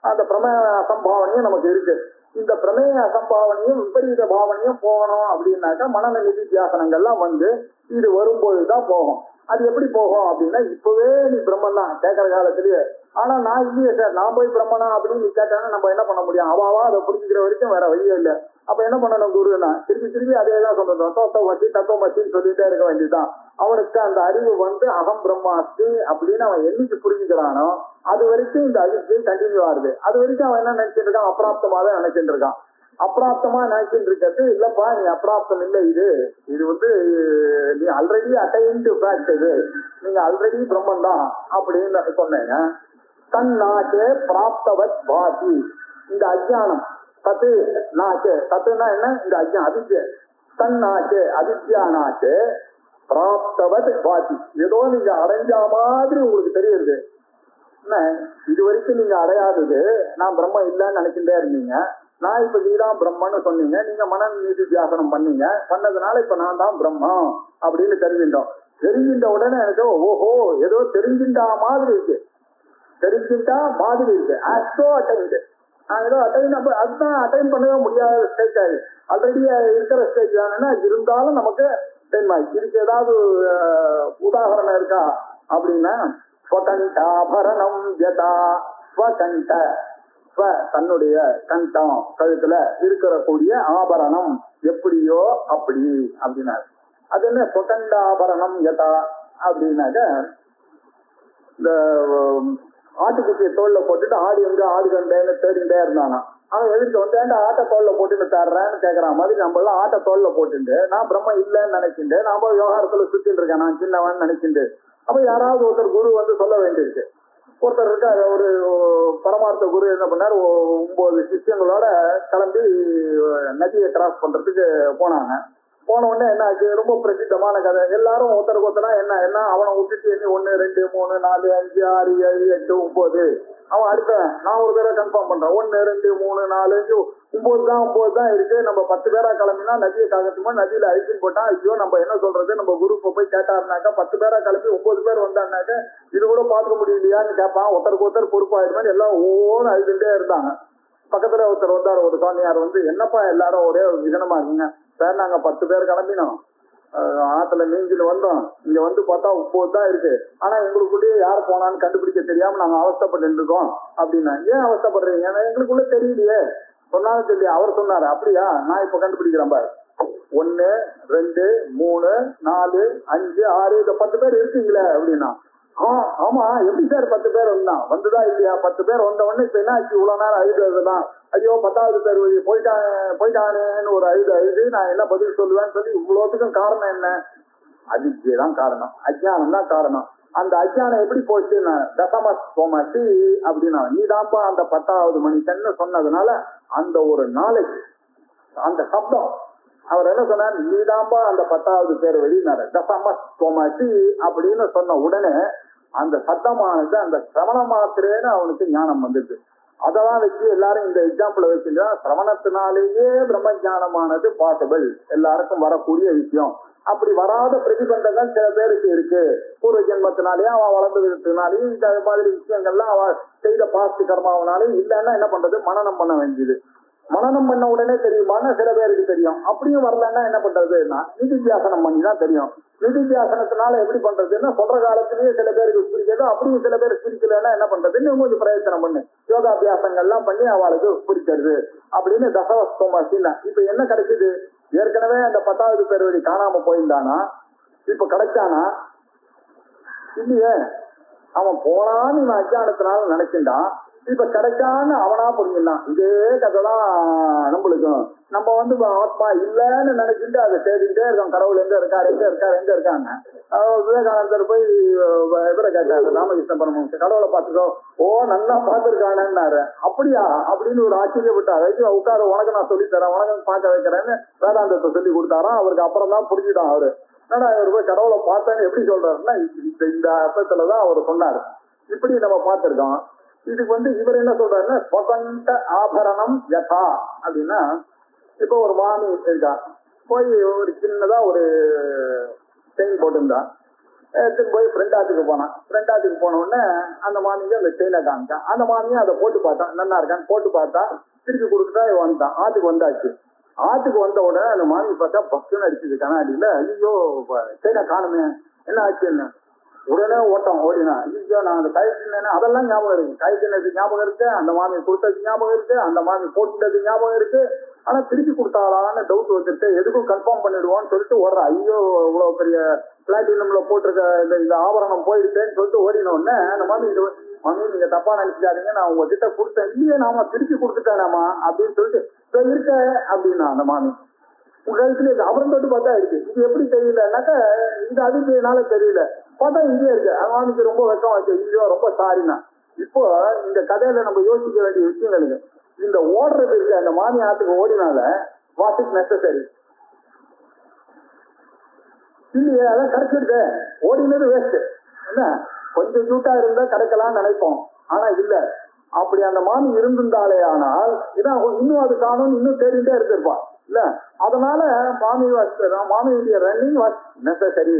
அந்த பிரமேய அசம்பாவனையும் நமக்கு இருக்கு. இந்த பிரமேய அசம்பாவனையும் விபரீத பாவனையும் போகணும் அப்படின்னாக்கா மனன நிதித்தியாசனங்கள்லாம் இது வரும்போதுதான் போகும். அது எப்படி போகும் அப்படின்னா, இப்பவே நீ பிரம்மன் தான் கேட்கற காலத்திலேயே, ஆனா நான் இல்லையே சார், நான் போய் பிரம்மனா அப்படின்னு நீ கேட்டாங்கன்னா நம்ம என்ன பண்ண முடியும்? அவாவா அதை புரிஞ்சுக்கிற வரைக்கும் வேற வழியே இல்லை. அப்ப என்ன பண்ணணும் குருன்னா, திருப்பி அதே தான் சொல்றோம், தத்துவமசின்னு சொல்லிட்டே இருக்க வேண்டியதுதான். அவனுக்கு அந்த அறிவு அகம் பிரம்மாஸ்தி அப்படின்னு அவன் என்னைக்கு புரிஞ்சுக்கிறானோ அது வரைக்கும் இந்த அதிர்ச்சி கண்டினியூ ஆகுது. அது வரைக்கும் அவன் என்ன நினைச்சிட்டு இருக்கான்? அப்பிராப்தமா தான் நினைச்சிட்டு இருக்கான். அப்பிராப்தமா நினைச்சிட்டு இருக்கிறது இல்லப்பா, நீ அப்பிராப்தம் இல்லை, இது நீ ஆல்ரெடி அட்டைன்டு ஃபேக்ட், நீங்க ஆல்ரெடி பிரம்மன் தான் அப்படின்னு சொன்னேங்க. தன்னாச்சே பிராப்தவத் பாதி, இந்த அஜ்ஞானம் தத்து நாச்சே, தத்துனா என்ன? இந்த அவித்யா, தன்னாச்சே அவித்யானாச்சே பிராப்தவத் பாதி, ஏதோ நீங்க அடைஞ்ச மாதிரி உங்களுக்கு தெரியுது. என்ன இது வரைக்கும் நீங்க அடையாதது, நான் பிரம்ம இல்லைன்னு நினைச்சுட்டே இருந்தீங்க, நான் இப்ப நீதான் பிரம்மன்னு சொன்னீங்க, நீங்க மன நிதித்தியாசனம் பண்ணீங்க, பண்ணதுனால இப்ப நான் தான் பிரம்மம் அப்படின்னு தெரிஞ்சிட்டோம். தெரிஞ்சின்ற உடனே எனக்கு ஓஹோ ஏதோ தெரிஞ்சின்றா மாதிரி இருக்கு, தெரிஞ்சுட்டா மாதிரி இருக்கு. ஆக்டோ அட்டைன்டு, நான் ஏதோ அட்டைன், அதுதான் அட்டைன் பண்ணவே முடியாத ஸ்டேஜ் ஆகுது. ஆல்ரெடி இருக்கிற ஸ்டேஜ் தானேன்னா இருந்தாலும் நமக்கு டைம் ஆயிடுச்சு. இதுக்கு ஏதாவது உதாரணம் இருக்கா அப்படின்னா, ஸ்வகண்டாபரணம் யதா ஸ்வகண்ட, தன்னுடைய கண்டம் கழுத்துல இருக்கக்கூடிய ஆபரணம் எப்படியோ அப்படி அப்படின்னாரு. அது என்ன ஸ்வகண்டாபரணம் யதா அப்படின்னாக்க, இந்த ஆட்டுக்குட்டியை தோல்ல போட்டுட்டு ஆடு எங்க ஆடு கண்டேன்னு தேடிட்டே இருந்தானா, அவன் எதிர்க்க ஏன்டா ஆட்டை தோல்ல போட்டுட்டு தர்றேன்னு கேட்கறான் மாதிரி நம்ம எல்லாம் ஆட்டை தோல்ல போட்டுட்டு நான் பிரம்ம இல்லைன்னு நினைச்சுட்டு நாம விவகாரத்துல சுத்திட்டு இருக்கேன், நான் சின்னவன் நினைச்சுட்டு. அப்ப யாராவது ஒருத்தர் குரு சொல்ல வேண்டியிருக்கு. ஒருத்தர் இருக்காரு, ஒரு பரமார்த்த குரு என்ன பண்ணாரு, 9 சிஷ்யங்களோட கிளம்பி நதியை கிராஸ் பண்றதுக்கு போனாங்க. போன உடனே என்ன ஆச்சு, ரொம்ப பிரசித்தமான கதை. எல்லாரும் ஒருத்தருக்கு ஒருத்தரா என்ன அவனை விட்டுட்டு எண்ணி 1 2 3 4 5 6 7 8 9, அவன் அடுத்தவன் நான் ஒரு பேரை கன்ஃபார்ம் பண்றேன், 1 2 3 4 5 9 தான் இருக்கு. நம்ம 10 பேரா கிளம்பினா நதியை காக்கட்டுமா, நதியில ஐசின் போட்டா ஐயோ நம்ம என்ன சொல்றது, நம்ம குரூப்பை போய் கேட்டாருனாக்கா 10 பேரா கிளம்பி 9 பேர் வந்தாருனாக்க இது கூட பார்க்க முடியலையான்னு கேட்பான். ஒருத்தருக்கு ஒருத்தர் பொறுப்பாயிடுமே, எல்லாம் ஒவ்வொரு அழுதுட்டே இருந்தாங்க. பக்கத்துல ஒருத்தர் வந்தார், ஒரு சுவாமியார் என்னப்பா எல்லாரும் ஒரே விசனமா இருக்கீங்க சார், நாங்க 10 பேர் கிளம்பினோம், ஆத்துல நீஞ்சிட்டு வந்தோம், இங்க பார்த்தா 9 தான் இருக்கு, ஆனா எங்களுக்குள்ளேயே யார் போனான்னு கண்டுபிடிக்க தெரியாம நாங்க அவஸ்தப்பட்டு இருக்கோம் அப்படின்னா. ஏன் அவஸ்தப்படுறீங்க? எங்களுக்குள்ள தெரியலையே, சொன்னாலும் தெரியல. அவர் சொன்னாரு, அப்படியா நான் இப்ப கண்டுபிடிக்கிறேன் பாரு, 1 2 3 4 5 6 இந்த 10 பேர் இருக்கீங்களே அப்படின்னா. ஆமா எப்படி சார் 10 பேர் வந்தான், வந்துதா இல்லையா? 10 பேர் வந்த உடனே இப்ப என்ன ஆச்சு, இவ்வளவு நேரம் அழுதுதான் ஐயோ 10வது பேர் வழி போயிட்டானேன்னு ஒரு அழுது நான் என்ன பதில் சொல்லுவேன்னு சொல்லி இவ்வளோத்துக்கும் காரணம் என்ன? அவித்யை தான் காரணம், அஜ்ஞானம் தான் காரணம். அந்த அஜ்ஞானம் எப்படி போச்சுன்னா தசமஸ்வமசி அப்படின்னா நீதான்பா அந்த 10வது மனுஷன்னு சொன்னதுனால அந்த ஒரு நாளைக்கு அந்த சப்தம் அவர் என்ன சொன்னார், நீதான்பா அந்த 10வது பேர் வெளியினாரு தசமஸ்வமசி அப்படின்னு சொன்ன உடனே அந்த சத்தமானது அந்த சிரவண மாத்திரேன்னு அவனுக்கு ஞானம் வந்துச்சு. அதெல்லாம் வச்சு எல்லாரும் இந்த எக்ஸாம்பிள் வச்சுட்டா சிரவணத்தினாலேயே பிரம்ம ஞானமானது பாசிபிள், எல்லாருக்கும் வரக்கூடிய விஷயம். அப்படி வராத பிரதிபந்தங்கள் சில பேருக்கு இருக்கு. பூர்வ ஜென்மத்தினாலேயும் அவன் வளர்ந்ததுனாலையும் இந்த மாதிரி விஷயங்கள்லாம் அவன் செய்த பாஸ்ட் கர்மாவனாலையும் இல்லைன்னா என்ன பண்றது, மனனம் பண்ண வேண்டியது. மனனம் பண்ண உடனே தெரியுமான்னா சில பேருக்கு தெரியும். அப்படியும் வரலன்னா என்ன பண்றதுன்னா நிதித்தியாசனம் பண்ணி தான் தெரியும். நிதித்தியாசனத்தினால எப்படி பண்றதுன்னா சொல்ற காலத்திலேயே சில பேருக்கு பிடிக்கிறது, அப்படியும் சில பேருக்கு பிடிக்கலன்னா என்ன பண்றதுன்னு கொஞ்சம் பிரயத்தனம் பண்ணு, யோகாபியாசங்கள்லாம் பண்ணி அவளுக்கு பிடிக்கிறது அப்படின்னு தசவஸ்தோமாசின்னா. இப்ப என்ன கிடைக்குது, ஏற்கனவே அந்த 10வது பேர் வழி காணாம போயிருந்தானா இப்ப கிடைச்சானா இல்லையே. அவன் போனான்னு இவன் அஜானத்தினால நினைச்சிருந்தான், இப்ப கிடைச்சான்னு அவனா புரிஞ்சுட்டான். இதே கதைதான் நம்மளுக்கும். நம்ம ஆத்மா இல்லைன்னு நினைச்சிட்டு அதை தேடிட்டே இருக்கோம், கடவுள் எங்க இருக்காரு எங்க இருக்காரு எங்க இருக்காங்க. விவேகானந்தர் போய் இவரை கேட்டாரு, ராமகிருஷ்ண பரமஹம்சர், கடவுளை பார்த்துக்கோ. ஓ நல்லா பார்த்துருக்கானேன்னாரு. அப்படியா அப்படின்னு ஒரு ஆச்சரியப்பட்டாரு. உட்கார உனக்கு நான் சொல்லி தரேன், உனக்கு பார்க்க வைக்கிறேன்னு வேதாந்தத்தை சொல்லி கொடுத்தாராம். அவருக்கு அப்புறம் தான் புரிஞ்சுட்டான் அவரு. என்னடா இவர் போய் கடவுளை பார்த்தேன்னு எப்படி சொல்றாருன்னா இந்த அர்த்தத்துலதான் அவர் சொன்னாரு. இப்படி நம்ம பார்த்திருக்கோம். இதுக்கு இவர் என்ன சொல்றாருன்னா ஸ்வதந்த ஆபரணம் யதா அப்படின்னா, இப்போ ஒரு மாமி இருக்கா, போய் ஒரு சின்னதா ஒரு செயின் போட்டிருந்தா, போய் ஃப்ரெண்டாத்துக்கு போனான். ஃப்ரெண்டாத்துக்கு போன உடனே அந்த மாமிக்கு அந்த செயினை காமிச்சான். அந்த மாமியும் அதை போட்டு பார்த்தான், நல்லா இருக்கான்னு போட்டு பார்த்தா, திருப்பி கொடுத்துட்டா வந்துட்டான். ஆத்துக்கு வந்தாச்சு. ஆத்துக்கு வந்த உடனே அந்த மாமி பார்த்தா பக்குன்னு அடிச்சுது கண்ணாடியில. ஐயோ செயினை காணுமே, என்ன ஆச்சுன்னு உடனே ஓட்டம் ஓடினா. ஐயோ நான் அந்த கயிற்றுனேன்னா அதெல்லாம் ஞாபகம் இருக்கு, கயிற்றுனது ஞாபகம் இருக்கு, அந்த மாமி கொடுத்தது ஞாபகம் இருக்கு, அந்த மாமி போட்டுட்டது ஞாபகம் இருக்கு. ஆனா திருப்பி கொடுத்தாளான்னு டவுட் வந்துட்டு எதுக்கும் கன்ஃபார்ம் பண்ணிடுவோம்னு சொல்லிட்டு ஓடுற. ஐயோ இவ்வளவு பெரிய பிளாட்டினம்ல போட்டிருக்க இந்த ஆபரணம் போயிடுச்சேன்னு சொல்லிட்டு ஓடினோடனே அந்த மாமி நீங்க தப்பா நினைச்சாதீங்க, நான் உங்ககிட்ட கொடுத்தேன். இல்லையே நாம திருப்பி கொடுத்துட்டேனாமா அப்படின்னு சொல்லிட்டு இருக்க அப்படின்னா அந்த மாமி உங்க கழுத்துல அப்புறம் தொட்டு பார்த்தா இருக்கு. இது எப்படி தெரியலன்னாக்கா இது அதிர்ச்சியினால தெரியல, பார்த்தா இங்கே இருக்கு. அந்த மாமிக்கு ரொம்ப வெக்கம் வச்சு, ஐயோ ரொம்ப சாரினா. இப்போ இந்த கதையில நம்ம யோசிக்க வேண்டிய விஷயங்களுக்கு இந்த ஓடுறது இருக்கு. அந்த மாமி ஆத்துக்கு ஓடினால வாட் இஸ் நெசசரி இல்லையே, அதான் கிடைச்சிடுது. ஓடினது வேஸ்ட். என்ன கொஞ்சம் சூட்டா இருந்தா கிடைக்கலாம்னு நினைப்போம், ஆனா இல்ல. அப்படி அந்த மாமி இருந்திருந்தாலே ஆனால் இதான் இன்னும் அது காணும், இன்னும் தேடிட்டே இருந்திருப்பான் இல்ல. அதனால மாமியுடைய ரன்னிங் வாஸ் நெசசரி.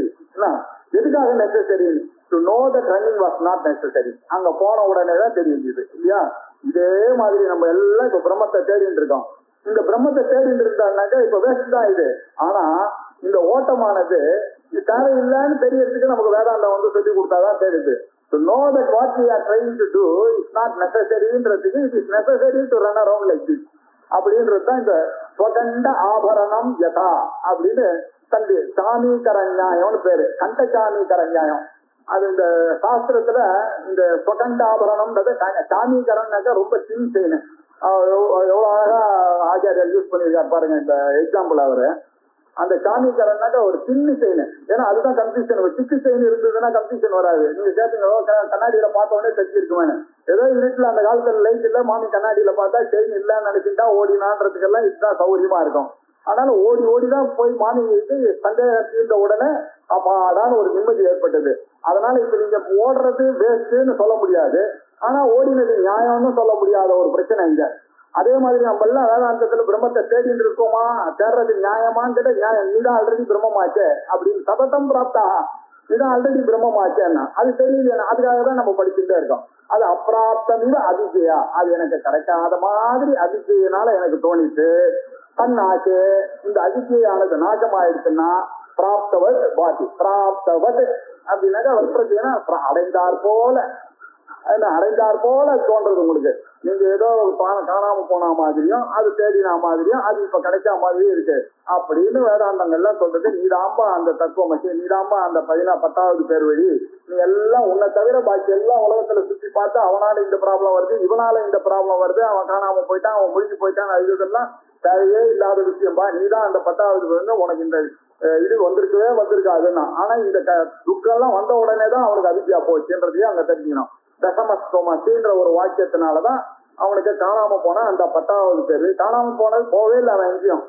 எதுக்காக necessary? To know that running was not necessary. அங்க போன உடனே தான் தெரியுது இல்லையா. இதே மாதிரி நம்ம எல்லாம் இப்ப பிரம்மத்தை தேடிட்டு இருக்கோம். இந்த பிரம்மத்தை தேடிட்டு இருந்தாருனாக்கா இப்ப வேஸ்ட் தான் இது. ஆனா இந்த ஓட்டமானது இது தேவையில்லைன்னு தெரியறதுக்கு நமக்கு வேதாந்தம் சொல்லி கொடுத்தாதான் தெரியுது. To know that what we are trying to do is not necessaryன்றதுக்கு it is necessary to run around like this அப்படின்றதுதான் இந்த ஸ்வகண்ட ஆபரணம் யதா அப்படின்னு தந்தி சாமீகர நியாயம்னு பேரு. கண்ட சாமீகர நியாயம் அது இந்த சாஸ்திரத்துல இந்த ஸ்வகண்ட ஆபரணம்ன்றது சாமீகரம்னாக்கா ரொம்ப சின் செயின். எவ்வளவு அழகா ஆச்சாரியர் யூஸ் பண்ணியிருக்காரு பாருங்க இந்த எக்ஸாம்பிள். அவரு அந்த சாமிக்காரன்னாக்கா ஒரு சின்ன செயின். ஏன்னா அதுதான் கன்ஃபியூஷன். ஒரு சிக்கு செயின் இருந்ததுன்னா கன்ஃபியூஷன் வராது. நீங்க கேட்டீங்க கண்ணாடியில பார்த்த உடனே தைச்சிருக்குவேன்னு. ஏதோ இருட்டுல அந்த காலத்துல லைட் இல்ல, மாமி கண்ணாடியில பார்த்தா செயின் இல்லன்னு நினைச்சுட்டா ஓடினான்றதுக்கெல்லாம் இதுதான் சௌகரியமா இருக்கும். அதனால ஓடி ஓடிதான் போய் மாமிக்கு சந்தேகம் தீர்ந்த உடனே அப்பாடான்னு ஒரு நிம்மதி ஏற்பட்டது. அதனால இப்ப நீங்க ஓடுறது வேஸ்ட்ன்னு சொல்ல முடியாது, ஆனா ஓடினது நியாயம்னு சொல்ல முடியாத ஒரு பிரச்சனை இங்க. அதே மாதிரி நம்ம எல்லாம் வேதாந்தத்துல பிரம்மத்தை தேடிட்டு இருக்கோமா, தேடுறது நியாயமான்னு கேட்ட நியாயம். நீதான் ஆல்ரெடி பிரம்மமாச்சே அப்படின்னு சததம் பிராப்தா, நீதான் ஆல்ரெடி பிரம்மமாச்சேன்னா அது தெரியல. அதுக்காக தான் நம்ம படிச்சுட்டே இருக்கோம். அது அப்பிராப்தமிவ அபிஜயா, அது எனக்கு கிடைக்காத மாதிரி அபிஜயினால எனக்கு தோணிட்டு தன்னாச்சு. இந்த அபிஜயானது நாசமாயிடுச்சுன்னா பிராப்தவத் பாதி, பிராப்தவத் அப்படின்னாக்கா வற்பத்தினா அடைந்தார் போல, அடைந்தார் போல தோன்றது உங்களுக்கு. நீங்க ஏதோ காணாம போன மாதிரியும் அது தேடினா மாதிரியும் அது இப்ப கிடைச்ச மாதிரியும் இருக்கு அப்படின்னு வேதாந்தங்கள்லாம் சொல்றது. நீதாம்பா அந்த தத்துவமசி, நீதாம்பா அந்த 10வது பேர் வழி, நீ எல்லாம் உன்னை தவிர பாக்கி எல்லாம் உலகத்துல சுத்தி பார்த்து அவனால இந்த ப்ராப்ளம் வருது, இவனால இந்த ப்ராப்ளம் வருது, அவன் காணாம போயிட்டான், அவன் முடிஞ்சு போயிட்டான், இதெல்லாம் தேவையே இல்லாத விஷயம்பா. நீதான் அந்த 10வது உனக்கு இந்த இது வந்திருக்காதுன்னா. ஆனா இந்த துக்கம் எல்லாம் வந்த உடனேதான் அவனுக்கு அவித்யா போச்சுன்றதையும் அங்க தெரிஞ்சுக்கணும். தசமஸ்தோமசின்ற ஒரு வாக்கியத்தினாலதான் அவனுக்கு காணாம போனா அந்த 10வது பேரு. காணாம போனது போவே இல்லை, அவன் எங்கேயும்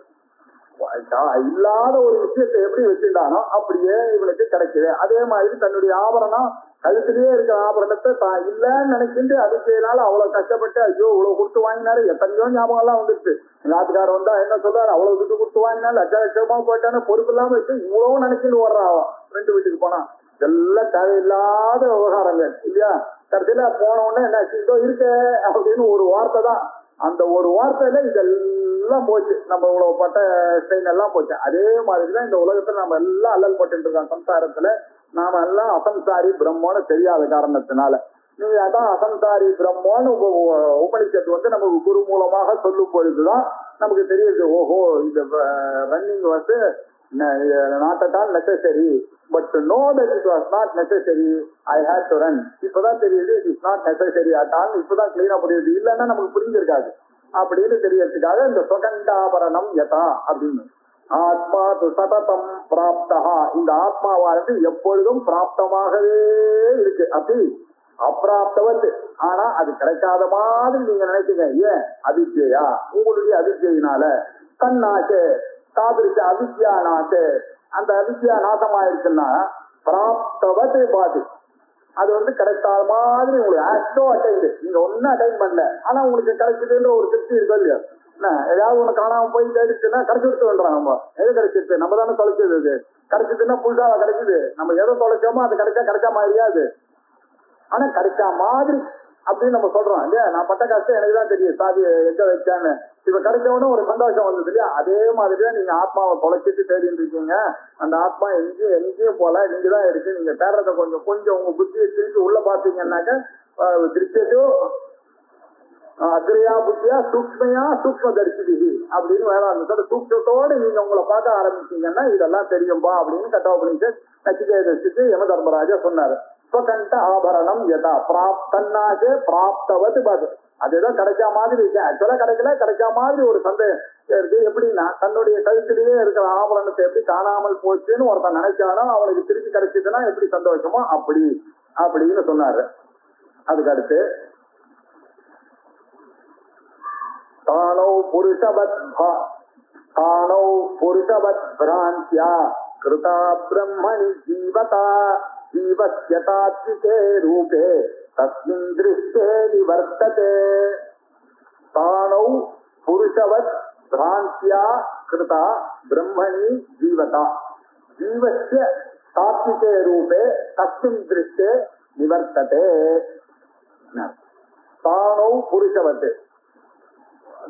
இல்லாத ஒரு விஷயத்தை எப்படி வச்சிருந்தானோ அப்படியே இவனுக்கு கிடைக்குது. அதே மாதிரி தன்னுடைய ஆபரணம் கழுத்திலேயே இருக்கிற ஆபரணத்தை தான் இல்லைன்னு நினைச்சிட்டு அதுக்குனால அவ்வளவு கஷ்டப்பட்டு ஐயோ இவ்வளவு கொடுத்து வாங்கினாரு, எத்தனையோ ஞாபகம் எல்லாம் வந்துருச்சு. எங்க ஆத்துக்காரர் வந்தா என்ன சொல்றாரு, அவ்வளவு துட்டு கொடுத்து வாங்கினாலும் லட்ச லட்சமா போயிட்டானு பொறுப்பு இல்லாம வச்சு இவ்வளவு நினைச்சுட்டு வர்றான் ஃப்ரெண்டு வீட்டுக்கு போனா. இதெல்லாம் தேவையில்லாத விவகாரங்கள் இல்லையா. கடைசியில போன உடனே என்ன இதோ இருக்கு அப்படின்னு ஒரு வார்த்தை தான், அந்த ஒரு வார்த்தையில இதெல்லாம் போச்சு, நம்ம இவ்வளவு பட்ட ஸ்ட்ரெயின் எல்லாம் போச்சு. அதே மாதிரிதான் இந்த உலகத்துல நம்ம எல்லாம் அல்லல் பட்டு இருக்கோம். சம்சாரத்துல நாம எல்லாம் அசம்சாரி பிரம்மன்னு தெரியாத காரணத்தினால. நீங்க அதான் அசம்சாரி பிரம்மன்னு உபனிஷத்து நமக்கு குரு மூலமாக சொல்லும் பொழுதுதான் நமக்கு தெரியுது, ஓஹோ இந்த running not at all necessary, but to know that it was not necessary, I had to run. இப்பதான் தெரியுது it is not necessary at all. இப்பதான் கிளீனா புரியுது, இல்லைன்னா நமக்கு புரிஞ்சிருக்காது. அப்படின்னு தெரியறதுக்காக இந்த சுகண்டாபரணம் யதா அப்படின்னு. ஆத்மா து சததம் பிராப்தா, இந்த ஆத்மாவானது எப்பொழுதும் பிராப்தமாகவே இருக்கு. அப்படி அப்பிராப்தவத்து, ஆனா அது கிடைக்காத மாதிரி நீங்க நினைக்கிறீங்க. ஏன்? அவித்யா, உங்களுடைய அவித்யினால. தன்னாசே தாதிருச்ச அவித்யா நாசே, அந்த அவித்யா நாசமாயிருக்குன்னா பிராப்தவத்து பாதி, அது கிடைக்காத மாதிரி உங்களுக்கு ஆக்டோ அட்டைண்டு, நீங்க ஒன்னும் அட்டைன் பண்ணல, ஆனா உங்களுக்கு கிடைச்சதுன்ற ஒரு திருப்தி இருக்கு இல்லையா. என்ன ஏதாவது ஒண்ணு காணாம போய் கிடைச்சுன்னா கிடைச்சிட்டு வந்துடுறோம். நம்ம எது கிடைச்சிருக்கு, நம்ம தானே தொலைச்சது. இது கிடைச்சதுன்னா புதுசா கிடைக்குது. நம்ம எதை தொலைச்சோமோ அது கிடைச்சா மாதிரியாது, ஆனா கிடைச்சா மாதிரி அப்படின்னு நம்ம சொல்றோம் இல்லையா. நான் பட்ட கஷ்டம் எனக்கு தான் தெரியும், சாதி எங்க வச்சான்னு. இப்ப கிடைச்சவனும் ஒரு சந்தோஷம் வந்தது இல்லையா. அதே மாதிரிதான் நீங்க ஆத்மாவை தொலைச்சிட்டு தேடிட்டு இருக்கீங்க. அந்த ஆத்மா எங்கேயும் போல, நீங்க தான் இருக்கு. நீங்க தேடுறத கொஞ்சம் உங்க புத்தியை திருப்பி உள்ள பாத்தீங்கன்னாக்க திருச்சிட்டு அக்ரியா புத்தியா சூக்மையா சூக்ம தரிசிதி அப்படின்னு வேற சூக்ஷத்தோடு நீங்க உங்களை பார்க்க ஆரம்பிச்சீங்கன்னா இதெல்லாம் தெரியும்பா அப்படின்னு கட்டோபனிஷத் நச்சிகேதத்துக்கு யம தர்மராஜா சொன்னாரு. ஸ்வகண்ட ஆபரணம் யதா பிராப்தன்னாகே பிராப்தவது பாது, அதுதான் கிடைச்சா மாதிரி இருக்கு. ஆக்சுவலா கிடைச்சா மாதிரி ஒரு சந்தேகம் இருக்கு. எப்படின்னா தன்னுடைய கழுத்திலேயே இருக்கிற ஆபரணத்தை எப்படி காணாமல் போச்சுன்னு ஒருத்தன் நினைச்சானோ அவனுக்கு திருப்பி கிடைச்சதுன்னா எப்படி சந்தோஷமோ அப்படின்னு சொன்னாரு. அதுக்கு அடுத்து தானௌ புருஷவத் பிராந்தியா கிருதா பிரம்மணி ஜீவதா ஜீவஸ்ய தாத்விகே ரூபே தஸ்மின் திருஷ்டே நிவர்த்ததே. தானௌ புருஷவத் பிராந்தியா கிருதா பிரம்மணி ஜீவதா ஜீவஸ்ய தாத்விகே ரூபே தஸ்மின் திருஷ்டே நிவர்த்ததே. தானௌ புருஷவத்,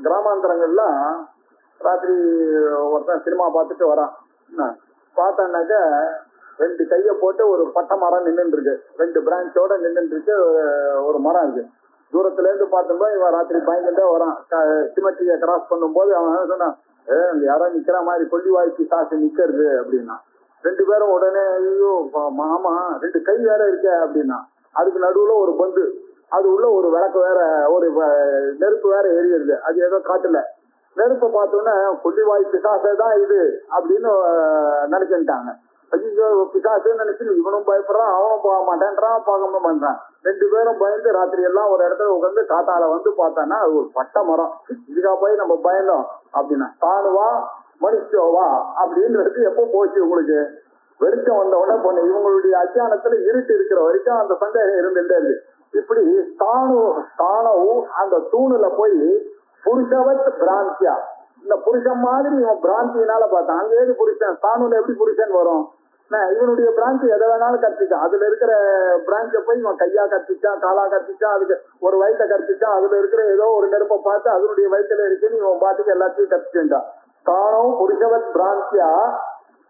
கிராமாந்தரங்கள்லாம் ராத்திரி ஒருத்தன் சினிமா பார்த்துட்டு வரான். பார்த்தான்னாக்க 2 கையை போட்டு ஒரு பட்டை மரம் நின்றுட்டு இருக்கு, 2 பிரான்ச்சோட நின்றுட்டு இருக்கு. ஒரு மரம் இருக்கு. தூரத்துல இருந்து பார்த்தும்போது இவன் ராத்திரி பயந்துட்டே வரான். சிமெட்ரியை கிராஸ் பண்ணும்போது அவன் சொன்னான், யாரோ நிக்கிற மாதிரி கொல்லி வாய்க்கு சாசு நிக்கிறது அப்படின்னா. 2 பேரும் உடனே ஐயோ மாமா 2 கை வேற இருக்க அப்படின்னா. அதுக்கு நடுவுல ஒரு பந்து, அது உள்ள ஒரு விளக்கு வேற, ஒரு நெருப்பு வேற எரியுது. அது ஏதோ காட்டுல நெருப்பை பார்த்தோன்னா கொல்லிவாய் பிசாசே தான் இது அப்படின்னு நினைச்சுட்டாங்க. ஐயோ பிசாசுன்னு நினைச்சு இவனும் பயப்படுறான், அவனும் போக மாட்டேன்றான், பார்க்க பண்றான். 2 பேரும் பயந்து ராத்திரி எல்லாம் ஒரு இடத்துல உட்காந்து காத்தால பார்த்தான்னா அது ஒரு பட்டை மரம். இதுக்கா போய் நம்ம பயந்தோம் அப்படின்னா தானுவா மனுஷோவா அப்படின்றது எப்போ போச்சு உங்களுக்கு? வெளிச்சம் வந்த உடனே போன இவங்களுடைய அஜானத்துல இருட்டு இருக்கிற வரைக்கும் அந்த சந்தேகம் இருந்துட்டே இருக்கு. இப்படி தானவும் அந்த தூணுல போய் புருஷவத் பிராந்தியா, இந்த புருஷன் மாதிரி இவன் பிராந்தியினால பார்த்தான். அங்க ஏது புருஷன், தானுல எப்படி புருஷன் வரும்? இவனுடைய பிரான்ச் எதை வேணாலும் கற்பிச்சான். அதுல இருக்கிற பிரான்ச்சை போய் இவன் கையா கற்பிச்சான், காலா கற்பிச்சான், அதுக்கு ஒரு வயிற்றை கற்பிச்சான். அதுல இருக்கிற ஏதோ ஒரு நெருப்பை பார்த்து அதனுடைய வயிற்றுல இருக்குன்னு இவன் பாட்டுக்கு எல்லாத்தையும் கற்பிச்சுட்டான். தானும் புருஷவத் பிராந்தியா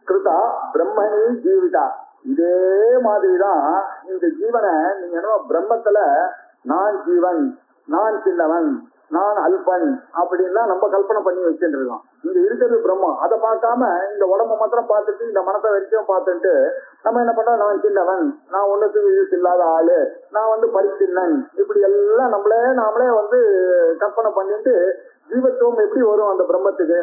கிருதா பிரம்மணி ஜீவிதா. இதே மாதிரிதான் இந்த ஜீவனை நீங்க என்ன பிரம்மத்துல நான் ஜீவன், நான் சின்னவன், நான் அல்பன் அப்படின்லாம் நம்ம கல்பனை பண்ணி வச்சுட்டு இருக்கோம். இங்க இருக்கிறது பிரம்மம். அதை பார்க்காம இந்த உடம்ப மாத்திரம் பார்த்துட்டு இந்த மனத்தை வரைக்கும் பார்த்துட்டு நம்ம என்ன பண்றோம், நான் சின்னவன், நான் ஒண்ணுத்துக்கு யூஸ் இல்லாத ஆளு, நான் பரிசின்னன், இப்படி எல்லாம் நாமளே கற்பனை பண்ணிட்டு ஜீவத்துவம் எப்படி வரும் அந்த பிரம்மத்துக்கு?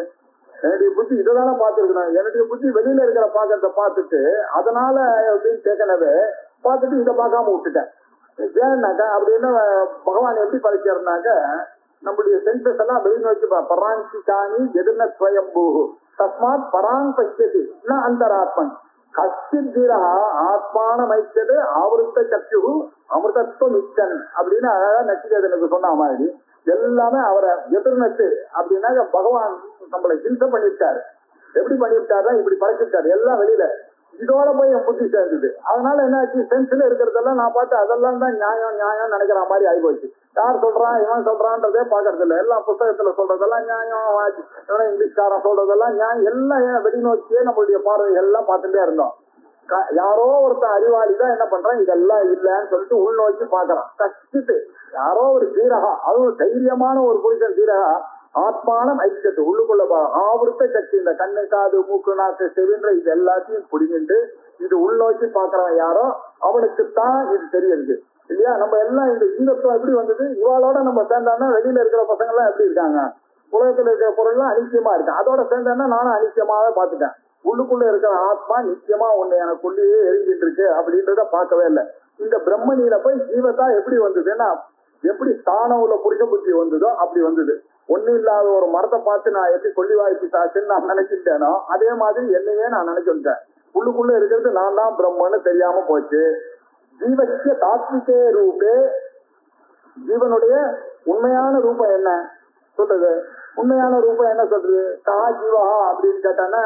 என்னுடைய புத்தி இததானே பார்த்துருக்கணும். என்னுடைய புத்தி வெளியில இருக்கிற பாக்கிறத பார்த்துட்டு அதனால அப்படின்னு கேட்கனவே பார்த்துட்டு இதை பார்க்காம விட்டுட்டேன். ஏன்னாக்கா அப்படின்னு பகவான் எப்படி படைச்சாருனாக்க நம்முடைய சென்சஸ் எல்லாம் வெளியில் வச்சு பராஞ்சிகாணி எதிர்ன ஸ்வயம்பூ தஸ்மாத் பராங் பசியது அந்தராத்மன் கஷ்டித் தீரா ஆத்மான மைச்சது ஆவருத்த சக்ஷு அமிர்தத்துவம் மிச்சன் அப்படின்னு நச்சிகேதனுக்கு சொன்ன மாதிரி எல்லாமே அவரை எதிர்நட்டு அப்படின்னாக்க பகவான் நம்மளை ஹிம்சை பண்ணிவிட்டாரு. எப்படி பண்ணிவிட்டாரு, இப்படி படைச்சிருக்காரு எல்லாம் வெளியில. இதோட போய் என் புத்தி சேர்ந்தது. அதனால என்னாச்சு, சென்ஸ்ல இருக்கிறதெல்லாம் நான் பார்த்து அதெல்லாம் தான் நியாயம் நியாயம் நினைக்கிற மாதிரி ஆகிப்போச்சு. யார் சொல்றான் இவன் சொல்றான்றதே பாக்குறது இல்லை. எல்லாம் புத்தகத்துல சொல்றதெல்லாம் நியாயம், இங்கிலீஷ்காரன் சொல்றதெல்லாம் நியாயம், எல்லாம் வெளிநோக்கியே நம்மளுடைய பார்வைகள் எல்லாம் பார்த்துட்டே இருந்தோம். யாரோ ஒருத்தன் அறிவாளி தான் என்ன பண்றான், இதெல்லாம் இல்லைன்னு சொல்லிட்டு உள்நோக்கி பாக்குறான். கஷ்டித்து யாரோ ஒரு தீரகா, அதுவும் தைரியமான ஒரு புருஷன் தீரகா ஆத்மானம் ஐக்கியத்து உள்ளுக்குள்ள ஆவருத்த சக்தி, இந்த கண்ணு காது மூக்கு நாக்கு செவின்ற இது எல்லாத்தையும் புடிங்கிட்டு இது உள்நோக்கி பாக்குறவன் யாரோ அவனுக்குத்தான் இது தெரியுது இல்லையா? நம்ம எல்லாம் இந்த ஜீவத்துவம் எப்படி வந்தது, இவாளோட நம்ம சேர்ந்தான்னா வெளியில இருக்கிற பசங்க எல்லாம் எப்படி இருக்காங்க, உலகத்துல இருக்கிற பொருள் எல்லாம் அனித்தியமா இருக்கு, அதோட சேர்ந்தான்னா நானும் அனித்தியமாவே பார்த்துட்டேன். உள்ளுக்குள்ள இருக்கிற ஆத்மா நிச்சயமா ஒண்ணு எனக்குள்ளேயே எரிஞ்சிட்டு இருக்கு அப்படின்றத பார்க்கவே இல்லை. இந்த பிரம்மனியில போய் ஜீவத்தா எப்படி வந்ததுன்னா, எப்படி தான உள்ள புருஷ புத்தி வந்ததோ அப்படி வந்தது. ஒண்ணு இல்லாத ஒரு மரத்தை பார்த்து நான் எப்படி கொல்லி வாய்ப்பு சாச்சுன்னு நான் நினைச்சிட்டேனோ அதே மாதிரி என்னையே நான் நினைச்சுட்டேன். உள்ளுக்குள்ள இருக்கிறது நான் தான் பிரம்மன்னு தெரியாம போச்சு. ஜீவசிய தாத்விகே ரூபே, ஜீவனுடைய உண்மையான ரூபம் என்ன சொல்றது, உண்மையான ரூபம் என்ன சொல்றது, கஹா ஜீவஹா அப்படின்னு கேட்டானா,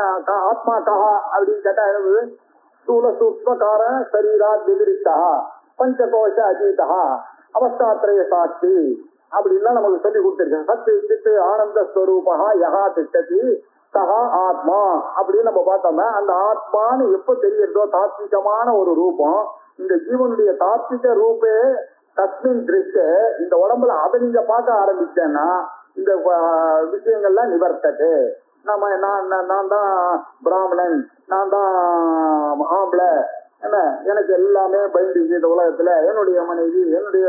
ஆத்மா கஹா அப்படின்னு கேட்டா என்ன, ஸ்தூல சூக்ஷ்மகார சரீரா விதிரித்தா பஞ்சகோஷ அஜீதா அவஸ்தாத்திரய சாட்சி அப்படின்லாம் நமக்கு சொல்லி கொடுத்துருக்கேன். சத்து சித்து ஆனந்த ஸ்வரூபா யகா திட்டதி சகா ஆத்மா அப்படின்னு நம்ம பார்த்தோம்னா, அந்த ஆத்மான்னு எப்ப தெரியறதோ தாத்விகமான ஒரு ரூபம், இந்த ஜீவனுடைய தாத்விக ரூபே தஸ்மின் திருஷ்ட, இந்த உடம்புல அதை நீங்க பார்க்க ஆரம்பிச்சேன்னா இந்த விஷயங்கள்லாம் நிவர்த்தது. நம்ம நான் தான் பிராமணன், நான் தான் ஆம்பளை, என்ன எனக்கு எல்லாமே பைண்டிங் இந்த உலகத்துல, என்னுடைய மனைவி, என்னுடைய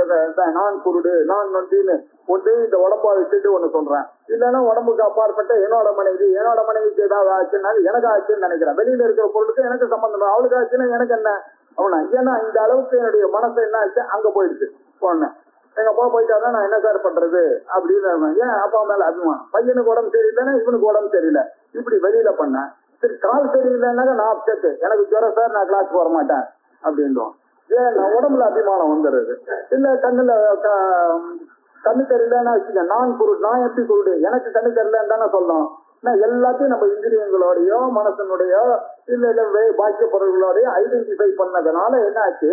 நான் குருடு, நான் நொண்டின்னு ஒன்று இந்த உடம்பா வச்சுட்டு ஒண்ணு சொல்றேன். இல்லைன்னா உடம்புக்கு அப்பாற்பட்ட என்னோட மனைவிக்கு ஏதாவது ஆச்சுன்னாலும் எனக்கு ஆச்சுன்னு நினைக்கிறேன். வெளியில இருக்கிற பொருளுக்கு எனக்கு சம்பந்தம், அவளுக்கு ஆச்சுன்னா எனக்கு என்ன அவனா, ஏன்னா இந்த அளவுக்கு என்னுடைய மனசு என்ன ஆச்சு அங்க போயிடுச்சு. போனேன் எங்க அப்பா போயிட்டாதான் நான் என்ன சார் பண்றது அப்படின்னு, ஏன் அப்பா மேல அபிமானம், பையனுக்கு உடம்பு சரியில்லைன்னா இவனுக்கு உடம்பு சரியில்லை, இப்படி வெளியில பண்ணேன். சரி கால் சரியில்லைன்னாக்க நான் அப்செட், எனக்கு ஜுரம் சார் நான் கிளாஸ்க்கு வர மாட்டேன் அப்படின்றோம். ஏன் நான் உடம்புல அபிமானம் வந்துடுது. இல்ல கண்ணு தெரியலன்னா வச்சுக்க, நான் குருடு, நான் எப்படி குருடு, எனக்கு கண்ணு தெரியலன்னு தானே சொல்லணும். எல்லாத்தையும் நம்ம இந்திரியங்களோடையோ மனசனுடையோ இல்ல பாக்கிய பொருள்களோடய ஐடென்டிஃபை பண்ணதுனால என்ன ஆச்சு,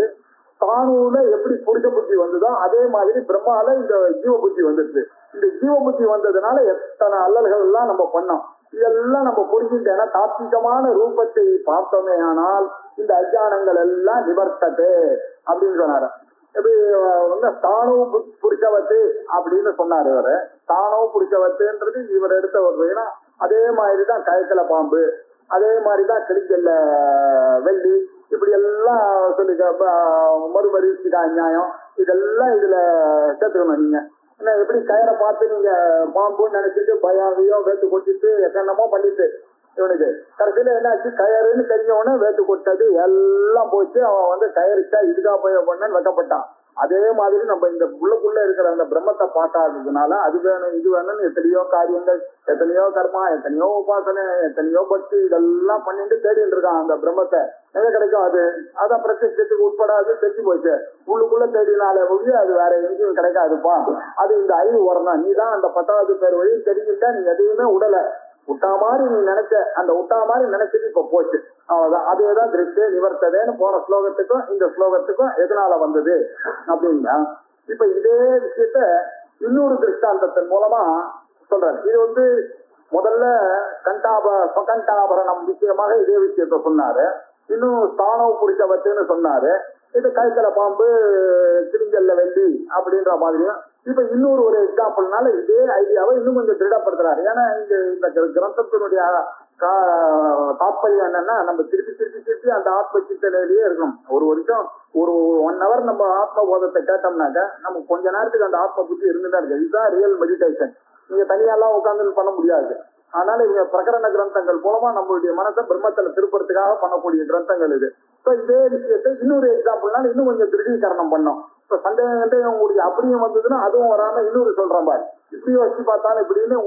தானூல எப்படி புருஷ புத்தி வந்ததோ அதே மாதிரி பிரம்மால இந்த ஜீவ புத்தி வந்துடுது. இந்த ஜீவ புத்தி வந்ததுனால எத்தனை அல்லல்கள் எல்லாம் நம்ம பண்ணோம். இதெல்லாம் நம்ம புரிஞ்சுட்டேன்னா தாத்விகமான ரூபத்தை பார்த்தோமே ஆனால் இந்த அஜானங்கள் எல்லாம் நிவர்த்தது அப்படின்னு சொன்னாரு. எப்படி தானோ புருஷவத்து அப்படின்னு சொன்னாரு இவரு. தானோ புருஷவத்துன்றது இவர் எடுத்த ஒரு, அதே மாதிரிதான் கயத்துல பாம்பு, அதே மாதிரிதான் கிழிஞ்சல்ல வெள்ளி, இப்படி எல்லாம் சொல்லி மறுமறி நியாயம் இதெல்லாம் இதுல சேர்த்துக்கணும். நீங்க என்ன எப்படி கயரை பார்த்து நீங்க பாம்புன்னு நினைச்சிட்டு பயாவையோ வேத்து கொட்டிட்டு என்னென்னமோ பண்ணிட்டு இவனுக்கு கடைசியில என்னாச்சு, கயறுன்னு தெரிஞ்சவொடனே வேத்து கொட்டது எல்லாம் போச்சு. அவன் கயறிச்சா இதுக்கா போய் பண்ணு வெட்டப்பட்டான். அதே மாதிரி நம்ம இந்த உள்ளுக்குள்ள இருக்கிற அந்த பிரம்மத்தை பார்க்காததுனால அது வேணும் இது வேணும்னு எத்தனையோ காரியங்கள், எத்தனையோ கர்மா, எத்தனையோ உபாசனை, எத்தனையோ பக்தி இதெல்லாம் பண்ணிட்டு தேடிட்டு இருக்கான். அந்த பிரம்மத்தை எங்க கிடைக்கும், அதான் பிரத்யட்சத்துக்கு உட்படாது, தெரிஞ்சு போச்சு. உள்ளுக்குள்ள தேடினாலே ஒழிய அது வேற எங்கேயும் கிடைக்காதுப்பா. அது இந்த அறிவு வரணும். நீ தான் அந்த 10வது பேர் வழி தெரிஞ்சுட்டா நீ எதையுமே உடலை விட்டா மாதிரி நீ நினைச்ச, அந்த விட்டா மாதிரி நினைச்சது இப்ப போச்சு. அவ்வளவுதான். அதேதான் திருஷ்டி நிவர்த்ததேன்னு போன ஸ்லோகத்துக்கும் இந்த ஸ்லோகத்துக்கும் எதனால வந்தது அப்படின்னா, இப்ப இதே விஷயத்த இன்னொரு திருஷ்டாந்தத்தின் மூலமா சொல்றாரு. இது முதல்ல கண்டாபரணம் விஷயமாக இதே விஷயத்த சொன்னாரு. இன்னும் ஸ்தானவ புரிச்சவத்துன்னு சொன்னாரு. இது கயத்துல பாம்பு, கிழிஞ்சல்ல வெள்ளி அப்படின்ற மாதிரியும் இப்ப இன்னொரு எக்ஸாம்பிள்னால இதே ஐடியாவை இன்னும் கொஞ்சம் திருடப்படுத்துறாரு. ஏன்னா இந்த கிரந்தத்தினுடைய தாற்பயம் என்னன்னா நம்ம திருப்பி திருப்பி திருப்பி அந்த ஆத்ம சிந்தனையிலேயே இருக்கணும். ஒரு வருஷம் ஒரு 1 hour நம்ம ஆத்ம போதத்தை கேட்டோம்னாக்க நமக்கு கொஞ்ச நேரத்துக்கு அந்த ஆத்ம புத்தி இருந்துதான் இருக்கு. இதுதான் ரியல் மெடிடேஷன். நீங்க தனியாலாம் உட்கார்ந்து பண்ண முடியாது. அதனால இவங்க பிரகரண கிரந்தங்கள் மூலமா நம்மளுடைய மனசை பிரம்மத்துல திருப்பறதுக்காக பண்ணக்கூடிய கிரந்தங்கள் இது. இப்போ இதே விஷயத்தை இன்னொரு எக்ஸாம்பிள்னால இன்னும் கொஞ்சம் திருடீகரணம் பண்ணோம். இப்ப சந்தேகம் உங்களுக்கு அப்படியும் வந்ததுன்னா அதுவும் வராம இன்னொரு சொல்றேன் பாரு, இப்படி வச்சு பார்த்தாலும் இப்படின்னு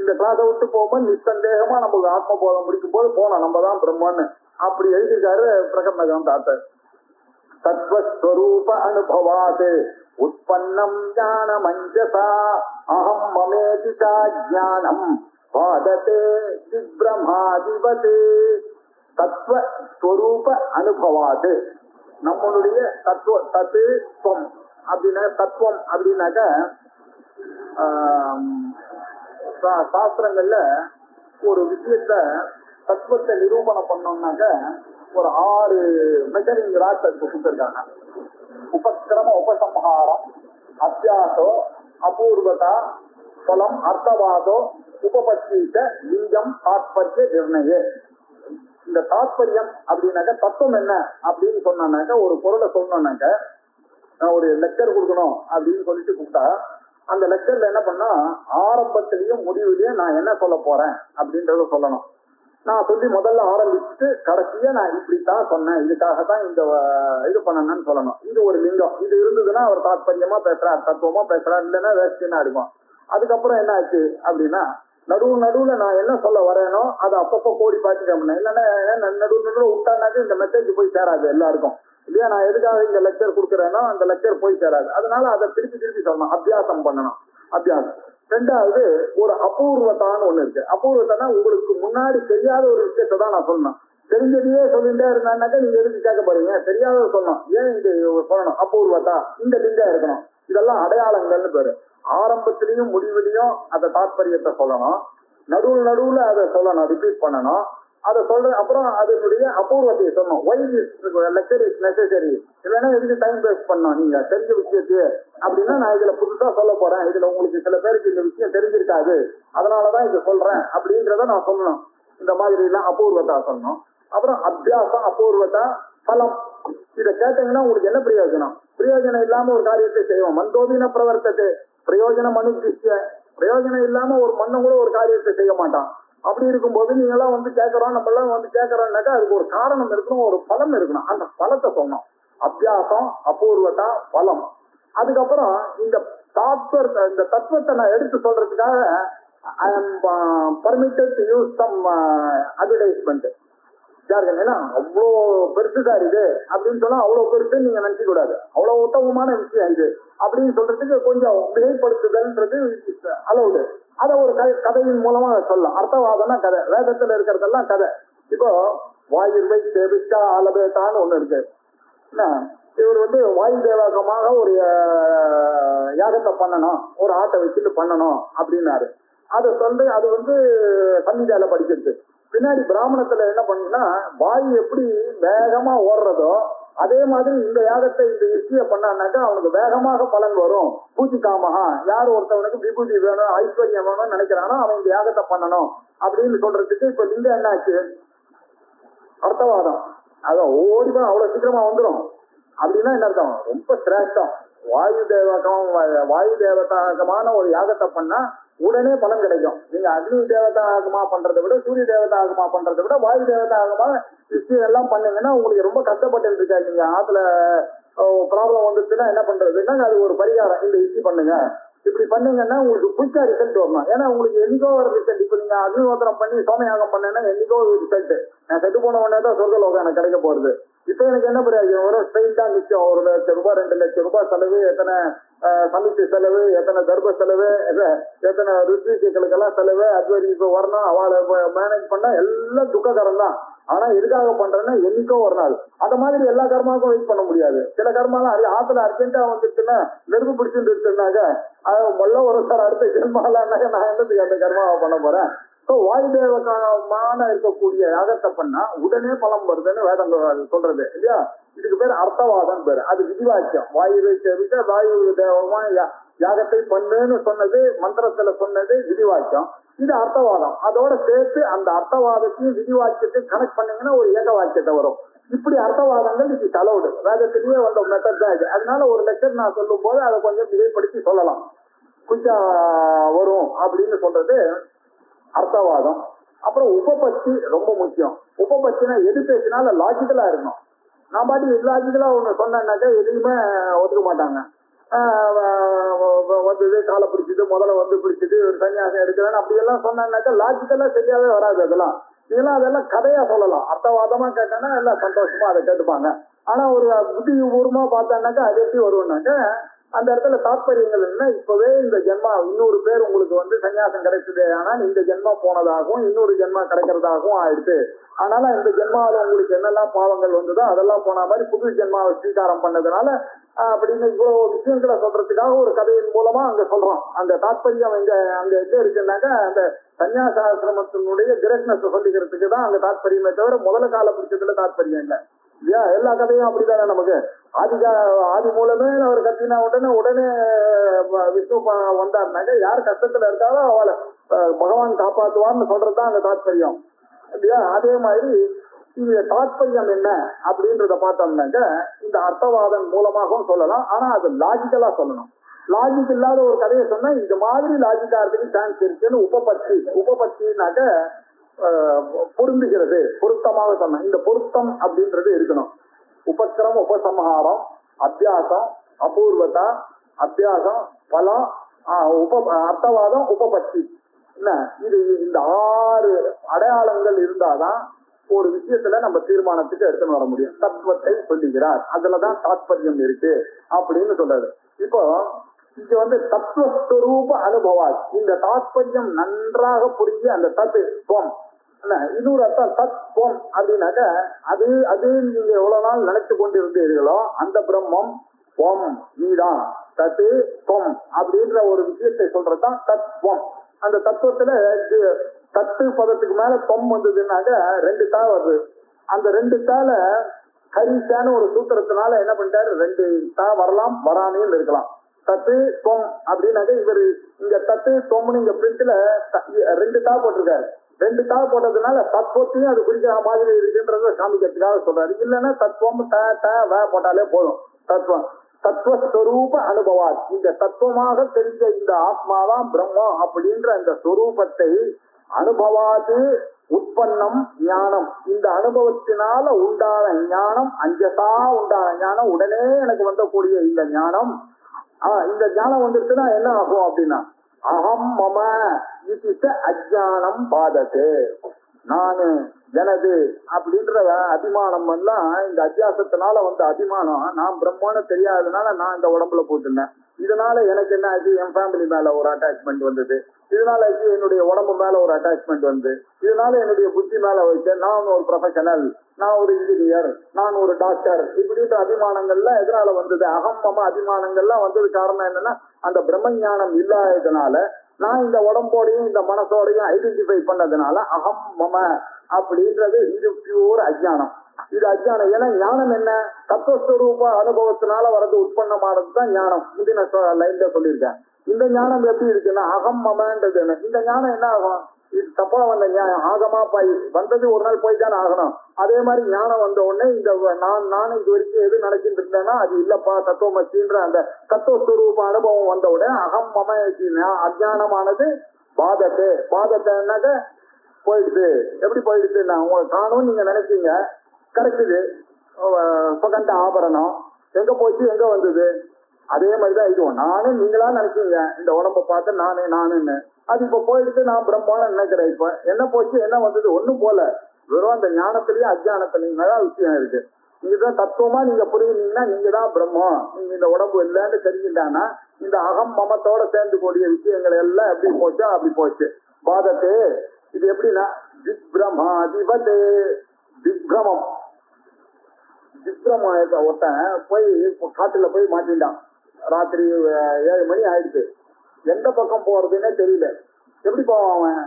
இந்த கிளாஸை விட்டு போகும்போது நிசந்தேகமா நமக்கு ஆத்ம போதம் முடிக்கும் போது போனோம் நம்ம தான் பிரம்மன்னு அப்படி எழுதியிருக்காரு பிரகரண கிரந்தாத்தர். தத்வஸ்வரூப அனுபவாத் உற்பன்னம் ஞான மஞ்சசா அகம் மமேதி ஞானம் பாததே விப்ரமாதிபதே. தத்வஸ்வரூப அனுபவாத் நம்மளுடைய தத்துவம் அப்படின்னா தத்துவம் அப்படின்னாக்க சாஸ்திரங்கள்ல ஒரு விஷயத்த தத்துவத்தை நிரூபணம் பண்ணோம்னாக்க ஒரு 6 மெஷரிங் ராட்ஸ் அதுக்கு கொடுத்துருக்காங்க. உபக்கிரம உபசம்ஹாரம், அத்தியாசோ, அபூர்வதா, பலம், அர்த்தவாதோ, உபபத்தீச்ச, லிங்கம், தாத்பர்ய நிர்ணய. இந்த தாத்பரியம் அப்படின்னாக்க தத்துவம் என்ன அப்படின்னு சொன்னாக்க ஒரு பொருளை சொல்லணும்னாக்க நான் ஒரு லெக்சர் கொடுக்கணும் அப்படின்னு சொல்லிட்டு கூப்பிட்டா அந்த லெக்சர்ல என்ன பண்ணா ஆரம்பத்திலையும் முடிவுலையும் நான் என்ன சொல்ல போறேன் அப்படின்றத சொல்லணும். நான் சொல்லி முதல்ல ஆரம்பிச்சுட்டு கடைசியா நான் இப்படித்தான் சொன்னேன், இதுக்காகத்தான் இந்த இது பண்ணணும்னு சொல்லணும். இது ஒரு லிங்கம். இது இருந்ததுன்னா அவர் தாத்பரியமா பேசுறார், தத்துவமா பேசுறார், இல்லைன்னா வேஸ்டினா இருக்கும். அதுக்கப்புறம் என்ன ஆச்சு அப்படின்னா நடுவுல நான் என்ன சொல்ல வரேனோ அதை அப்பப்போ கோடி பார்த்துட்டோம்னா இல்லைன்னா நடுவுல விட்டானாக்க இந்த மெசேஜ் போய் சேராது எல்லாருக்கும் இல்லையா. நான் எதுக்காக இந்த லெக்சர் கொடுக்குறேனோ அந்த லெக்சர் போய் சேராது. அதனால அதை திருப்பி சொல்லணும், அபியாசம் பண்ணணும். அபியாசம். 2வது ஒரு அபூர்வத்தான்னு ஒண்ணு இருக்கு. அபூர்வத்தானா உங்களுக்கு முன்னாடி தெரியாத ஒரு விஷயத்தை தான் நான் சொல்லணும். தெரிஞ்சதையே சொல்லிட்டே இருந்தான்னாக்கா நீங்க எதுக்கு கேட்க போறீங்க, தெரியாத சொல்லணும். ஏன் இது சொல்லணும்? அபூர்வத்தா இந்த லிங்கம் இருக்கணும். இதெல்லாம் அடையாளங்கள்னு பேரு. ஆரம்பத்திலையும் முடிவிலையும் அந்த தாத்பரியத்தை சொல்லணும், நடுவுல அதை சொல்லணும், ரிப்பீட் பண்ணணும். அதை சொல்ற அப்புறம் அதனுடைய அபூர்வத்தையை சொல்லணும். ஒய் லெக்சர் இஸ் நெசசரி, இல்லைன்னா எதுக்கு டைம் வேஸ்ட் பண்ணணும் நீங்க தெரிஞ்ச விஷயத்தையே அப்படின்னா நான் இதுல புதுசா சொல்ல போறேன், இதுல உங்களுக்கு சில பேருக்கு இந்த விஷயம் தெரிஞ்சிருக்காது அதனாலதான் இது சொல்றேன் அப்படின்றத நான் சொல்லணும். இந்த மாதிரி எல்லாம் அபூர்வத்தா சொல்லணும். அப்புறம் அபியாசம், அபூர்வத்தா, பலம். இதை கேட்டீங்கன்னா உங்களுக்கு என்ன பிரயோஜனம்? பிரயோஜனம் இல்லாம ஒரு காரியத்தை செய்வோம். மந்தோபின பிரவர்த்தத்தை பிரயோஜனம் அனுஷ்டிச்ச பிரயோஜனம் இல்லாம ஒரு மன்னன் கூட ஒரு காரியத்தை செய்ய மாட்டான். அப்படி இருக்கும்போது நீங்க எல்லாம் கேட்கறோம், நம்ம எல்லாம் கேட்கறோம்னாக்கா அதுக்கு ஒரு காரணம் இருக்கணும், ஒரு பலம் இருக்கணும். அந்த பலத்தை சொன்னோம். அபியாசம், அபூர்வத்தா, பலம். அதுக்கப்புறம் இந்த தத்துவத்தை நான் எடுத்து சொல்றதுக்காக I am permitted to use some advertisement. ஏன்னா அவ்வளோ பெருசுதா இது அப்படின்னு சொன்னா அவ்வளவு பெருசு நீங்க நினைக்க கூடாது. அவ்வளவு உத்தமமான விஷயம் இது அப்படின்னு சொல்றதுக்கு கொஞ்சம் மிகைப்படுத்துதல்ன்றது அலவுடு. அதை ஒரு கதையின் மூலமா சொல்லலாம். அர்த்தவாதம்னா கதை, வேதத்துல இருக்கிறதெல்லாம் கதை. இப்போ வாயுர்வை சேவிச்சா ஆலபேத்தான்னு ஒண்ணு இருக்கு. இவர் வாயு தேவகமாக ஒரு யாகத்தை பண்ணணும், ஒரு ஆட்டை வச்சுட்டு பண்ணணும் அப்படின்னாரு. அதை சொல்லி அது சம்ஹிதால படிக்கிறது. பின்னாடி பிராமணத்துல என்ன பண்ணுன்னா வாயு எப்படி வேகமா ஓடுறதோ அதே மாதிரி இந்த யாகத்தை இந்த யுக்தியை பண்ணான்னாக்கா அவனுக்கு வேகமாக பலன் வரும். பூஜி காமகா, யார் ஒருத்தவனுக்கு விபூதி வேணும், ஐஸ்வர்யம் வேணும்னு நினைக்கிறானோ அவன் இந்த யாகத்தை பண்ணணும் அப்படின்னு சொல்றதுக்கு இப்ப லிங்கம் என்ன ஆச்சு? அர்த்தவாதம். அதான் ஓடிதான் அவ்வளவு சீக்கிரமா வந்துடும் அப்படின்னா என்ன அர்த்தம்? ரொம்ப சிரேஷ்டம். வாயு தேவதாகமான ஒரு யாகத்தை பண்ணா உடனே பலன் கிடைக்கும். நீங்க அக்னி தேவதாகமா பண்றதை விட, சூரிய தேவதாகமா பண்றதை விட வாயு தேவதாகமா விஷயம் எல்லாம் பண்ணீங்கன்னா உங்களுக்கு ரொம்ப கஷ்டப்பட்டு இருக்கா. நீங்க ஆத்துல ப்ராப்ளம் வந்துச்சுன்னா என்ன பண்றதுன்னா அது ஒரு பரிகாரம். இந்த யுக்தி பண்ணுங்க, இப்படி பண்ணீங்கன்னா உங்களுக்கு குயிக்கா ரிசல்ட் வரணும். ஏன்னா உங்களுக்கு என்னைக்கோ ஒரு ரிசல்ட். இப்ப நீங்க அக்னிஹோத்திரம் பண்ணி சோமயாகம் பண்ணேன்னா என்னைக்கோ ஒரு ரிசல்ட். நான் செட்டு போன உடனே தான் சொர்க்கலோகம் எனக்கு கிடைக்க போறது. இப்ப எனக்கு என்ன பிரயோஜனம்? ஒரு ஸ்ட்ரெயிட்டா நிச்சயம் 1 லட்சம் ரூபாய் 2 லட்சம் ரூபாய் செலவு, எத்தனை சமித்தி செலவு, எத்தனை தர்ப செலவு, எத்தனை ருத்வீஷர்களுக்கெல்லாம் செலவு, அத்வரி வரணும், அவளை மேனேஜ் பண்ணா எல்லாம் துக்ககரம் தான். ஆனா எதுக்காக பண்றேன்னா என்னைக்கோ ஒரு நாள். அந்த மாதிரி எல்லா கர்மாவுக்கும் வெயிட் பண்ண முடியாது. சில கர்மாலாம் ஆத்துல அர்ஜென்டா வந்துச்சுன்னா நெருப்பு பிடிச்சுட்டு இருக்குனாக்க மொல்ல ஒரு சார் அடுத்த ஜென்மாலான்னாக்க நான் என்னதுக்கு அந்த கர்மாவை பண்ண போறேன்? வாயு தேவகமான இருக்கக்கூடிய யாகத்தை பண்ணா உடனே பலம் வருதுன்னு வேதம் சொல்றது இல்லையா. இதுக்கு பேர் அர்த்தவாதம் பேரு. அது விதிவாக்கியம். வாயுவை சேவிக்க வாயு தேவகமா யாகத்தை பண்ணுன்னு சொன்னது மந்திரத்துல சொன்னது விதிவாக்கியம். இது அர்த்தவாதம். அதோட சேர்த்து அந்த அர்த்தவாதத்தையும் விதி வாக்கியத்தையும் கனெக்ட் பண்ணீங்கன்னா ஒரு ஏக வாக்கியத்தை வரும். இப்படி அர்த்தவாதங்கள் இது அலௌடு. வேதத்திலேயே வந்த மெத்தட் தான் இது. அதனால ஒரு லெக்சர் நான் சொல்லும் போது அதை கொஞ்சம் மிகைப்படுத்தி சொல்லலாம், கொஞ்சம் வரும் அப்படின்னு சொல்றது அர்த்தவாதம். அப்புறம் உபபத்தி ரொம்ப முக்கியம். உபபத்தினா எது பேசினால லாஜிக்கலா இருக்கணும். நான் பாட்டி இல்லாஜிக்கலா ஒண்ணு சொன்னேன்னாக்கா எதையுமே ஒத்துக்க மாட்டாங்க. வந்தது காலை பிடிச்சது, முதல்ல வந்து பிடிச்சது, ஒரு சன்னியாசம் எடுக்கிறேன்னு அப்படியெல்லாம் சொன்னாக்கா லாஜிக்கலா சரியாவே வராது. அதெல்லாம் கதையா சொல்லலாம். அர்த்தவாதமா கேட்டேன்னா எல்லாம் சந்தோஷமா அதை கேட்டுப்பாங்க. ஆனா ஒரு புத்தி பூர்வமா பார்த்தானாக்கா அது எப்படி வரும்னாக்க அந்த இடத்துல தாற்பயங்கள் என்ன, இப்பவே இந்த ஜென்மா இன்னொரு பேர் உங்களுக்கு வந்து சன்னியாசம் கிடைச்சது, ஆனால் இந்த ஜென்மா போனதாகவும் இன்னொரு ஜென்மா கிடைக்கிறதாகவும் ஆயிடுச்சு. அதனால இந்த ஜென்மாவில் உங்களுக்கு என்னெல்லாம் பாவங்கள் வந்ததோ அதெல்லாம் போன மாதிரி புது ஜென்மாவை ஸ்வீகாரம் பண்ணதுனால அப்படின்னு இவ்வளவு விஷயங்களை சொல்றதுக்காக ஒரு கதையின் மூலமா அங்க சொல்றோம். அந்த தாற்பயம் அங்க எங்க இருக்குன்னாக்கா அந்த சன்னியாசாசிரமத்தினுடைய கிரேட்னஸ் சொல்லிக்கிறதுக்கு தான் அங்க தாற்பயமே தவிர முதல்ல கால பிடிச்சதுல தாற்பயம் இல்லை இல்லையா? எல்லா கதையும் அப்படித்தானே. நமக்கு ஆதி மூலமே அவர் கத்தினா உடனே விஷ்ணு வந்தாருனாக்க யார் கஷ்டத்துல இருக்காலும் அவளை பகவான் காப்பாற்றுவார்னு சொல்றதுதான் அந்த தாற்பயம் இல்லையா? அதே மாதிரி இந்த தாற்பயம் என்ன அப்படின்றத பார்த்தோம்னாக்க இந்த அர்த்தவாதம் மூலமாகவும் சொல்லலாம். ஆனா அது லாஜிக்கலா சொல்லணும். லாஜிக் இல்லாத ஒரு கதையை சொன்னா இந்த மாதிரி லாஜிக்காரத்துக்கு சான்ஸ் இருக்குன்னு உபபத்தினாக்க பொருந்துகிறது, பொருத்தமாக சொன்ன இந்த பொருத்தம் அப்படின்றது இருக்கணும். உபக்கிரம், உபசம்ஹாரம், அத்தியாசம், அபூர்வதா, அத்தியாசம், பலம், அர்த்தவாதம், உபபத்தி என்ன, இது இந்த 6 அடையாளங்கள் இருந்தாதான் ஒரு விஷயத்துல நம்ம தீர்மானத்துக்கு எடுத்துன்னு வர முடியும். தத்துவத்தை சொல்லுகிறார், அதுலதான் தாத்பரியம் இருக்கு அப்படின்னு சொல்றாரு. இப்போ இங்க வந்து தத்துவஸ்வரூப அனுபவா, இந்த தாத்பரியம் நன்றாக புரிஞ்சு அந்த தத்துவம் இன்னொரு அர்த்தம் தத்துவம் அப்படின்னாக்க அது நீங்க எவ்வளவு நாள் நினைச்சு கொண்டிருந்தீர்களோ அந்த பிரம்மம் ஓம் நீதான் தத்து தொம் அப்படின்ற ஒரு விஷயத்தை சொல்றதுதான் தத்துவம். அந்த தத்துவத்துல தத்து பதத்துக்கு மேல தொம் வந்ததுன்னாக்க 2 தா வருது. அந்த 2 தால ஹரிசான ஒரு சூத்திரத்தினால என்ன பண்ணிட்டாரு, 2 தா வரலாம் வராமையும் இருக்கலாம். தத்து தொம் அப்படின்னாக்க இவர் இங்க தத்து தொம்னு இங்க பிரிண்ட்ல 2 தா போட்டிருக்காரு. 2 தா போட்டதுனால தத்துவத்தையும் அது குறிக்கிற மாதிரி இருக்குன்றத காமிக்கிறதுக்காக சொல்றாரு. இல்லைன்னா தத்துவம் போட்டாலே போதும். தத்துவம் தத்துவஸ்வரூப அனுபவா, இந்த தத்துவமாக தெரிஞ்ச இந்த ஆத்மாதான் பிரம்மம் அப்படின்ற அந்த ஸ்வரூபத்தை அனுபவாது உற்பன்னம் ஞானம், இந்த அனுபவத்தினால உண்டான ஞானம், அஞ்சசா உண்டான ஞானம், உடனே எனக்கு வந்தக்கூடிய இந்த ஞானம், இந்த ஞானம் வந்துருச்சுன்னா என்ன ஆகும் அப்படின்னா அகம் மம இது அஜானம் பாதத்து, நானு எனது அப்படின்ற அபிமானம் எல்லாம் இந்த அத்தியாசத்தினால வந்த அபிமானம், நான் பிரம்மன்னு தெரியாததுனால நான் இந்த உடம்புல போட்டுனேன். இதனால எனக்கு என்ன ஆச்சு, என் ஃபேமிலி மேல ஒரு அட்டாச்மெண்ட் வந்தது. இதனால என்னுடைய உடம்பு மேல ஒரு அட்டாச்மெண்ட் வந்து, இதனால என்னுடைய புத்தி மேல வச்சேன். நான் ஒரு ப்ரொஃபஷனல், நான் ஒரு இன்ஜினியர், நான் ஒரு டாக்டர், இப்படின்ற அபிமானங்கள்லாம் எதனால வந்தது, அகம் மம அபிமானங்கள்லாம் வந்தது. காரணம் என்னன்னா அந்த பிரம்ம ஞானம் இல்லாததுனால நான் இந்த உடம்போடையும் இந்த மனசோடையும் ஐடென்டிஃபை பண்ணதுனால அகம் மம அப்படின்றது இது பியூர் அஜ்ஞானம். இது அஜ்ஞானம். ஏன்னா ஞானம் என்ன, தத்துவஸ்வரூப அனுபவத்தினால வரது உற்பத்தமானது தான் ஞானம். முந்தின லைன்ல சொல்லியிருக்கேன். இந்த ஞானம் எப்படி இருக்குன்னா அகம் மமன்றது என்ன, இந்த ஞானம் என்ன ஆகும், இது தப்பா வந்த ஞானம் ஆகமா பாய் வந்தது ஒரு நாள் போய்தானே ஆகணும். அதே மாதிரி ஞானம் வந்த உடனே இந்த நான் இது வரைக்கும் எது நடக்கிட்டு இருந்தேன்னா அது இல்லப்பா தத்துவமச்சின்ற அந்த தத்துவஸ்வரூப அனுபவம் வந்த உடனே அகம் மம அஜ்ஞானமானது பாதத்தைனாக்க போயிடுது. எப்படி போயிடுச்சுன்னா உங்களுக்கு காணும் நீங்க நினைச்சீங்க கிடைக்குது, கண்ட ஆபரணம் எங்க போச்சு, எங்க வந்தது, அதே மாதிரிதான் இதுவும் நானும் நீங்களா நினைச்சீங்க இந்த உடம்ப பார்த்து நானுன்னு, அது இப்ப போயிடுச்சு, நான் பிரம்மான்னு நினைக்கிறேன். இப்ப என்ன போச்சு என்ன வந்தது, ஒண்ணும் போல, வெறும் அந்த ஞானத்திலேயே அஜ்ஞானத்திலேயும் விஷயம் இருக்கு. நீங்கதான் தத்துவமா நீங்க புரியுனீங்கன்னா நீங்க தான் பிரம்மம், நீங்க இந்த உடம்பு இல்லைன்னு தெரிஞ்சுட்டாங்கன்னா இந்த அகம் மமத்தோட சேர்ந்து கூடிய விஷயங்கள் எல்லாம் எப்படி போச்சோ அப்படி போச்சு. பாதத்து இது எப்படின்னா திக்ரமாதிபதே, திக்ரமம் ஒருத்தன் போய் காட்டுல போய் மாட்டின்டான். ராத்திரி 7 மணி ஆயிடுச்சு. எந்த பக்கம் போறதுன்னே தெரியல. எப்படி போவான் அவன்,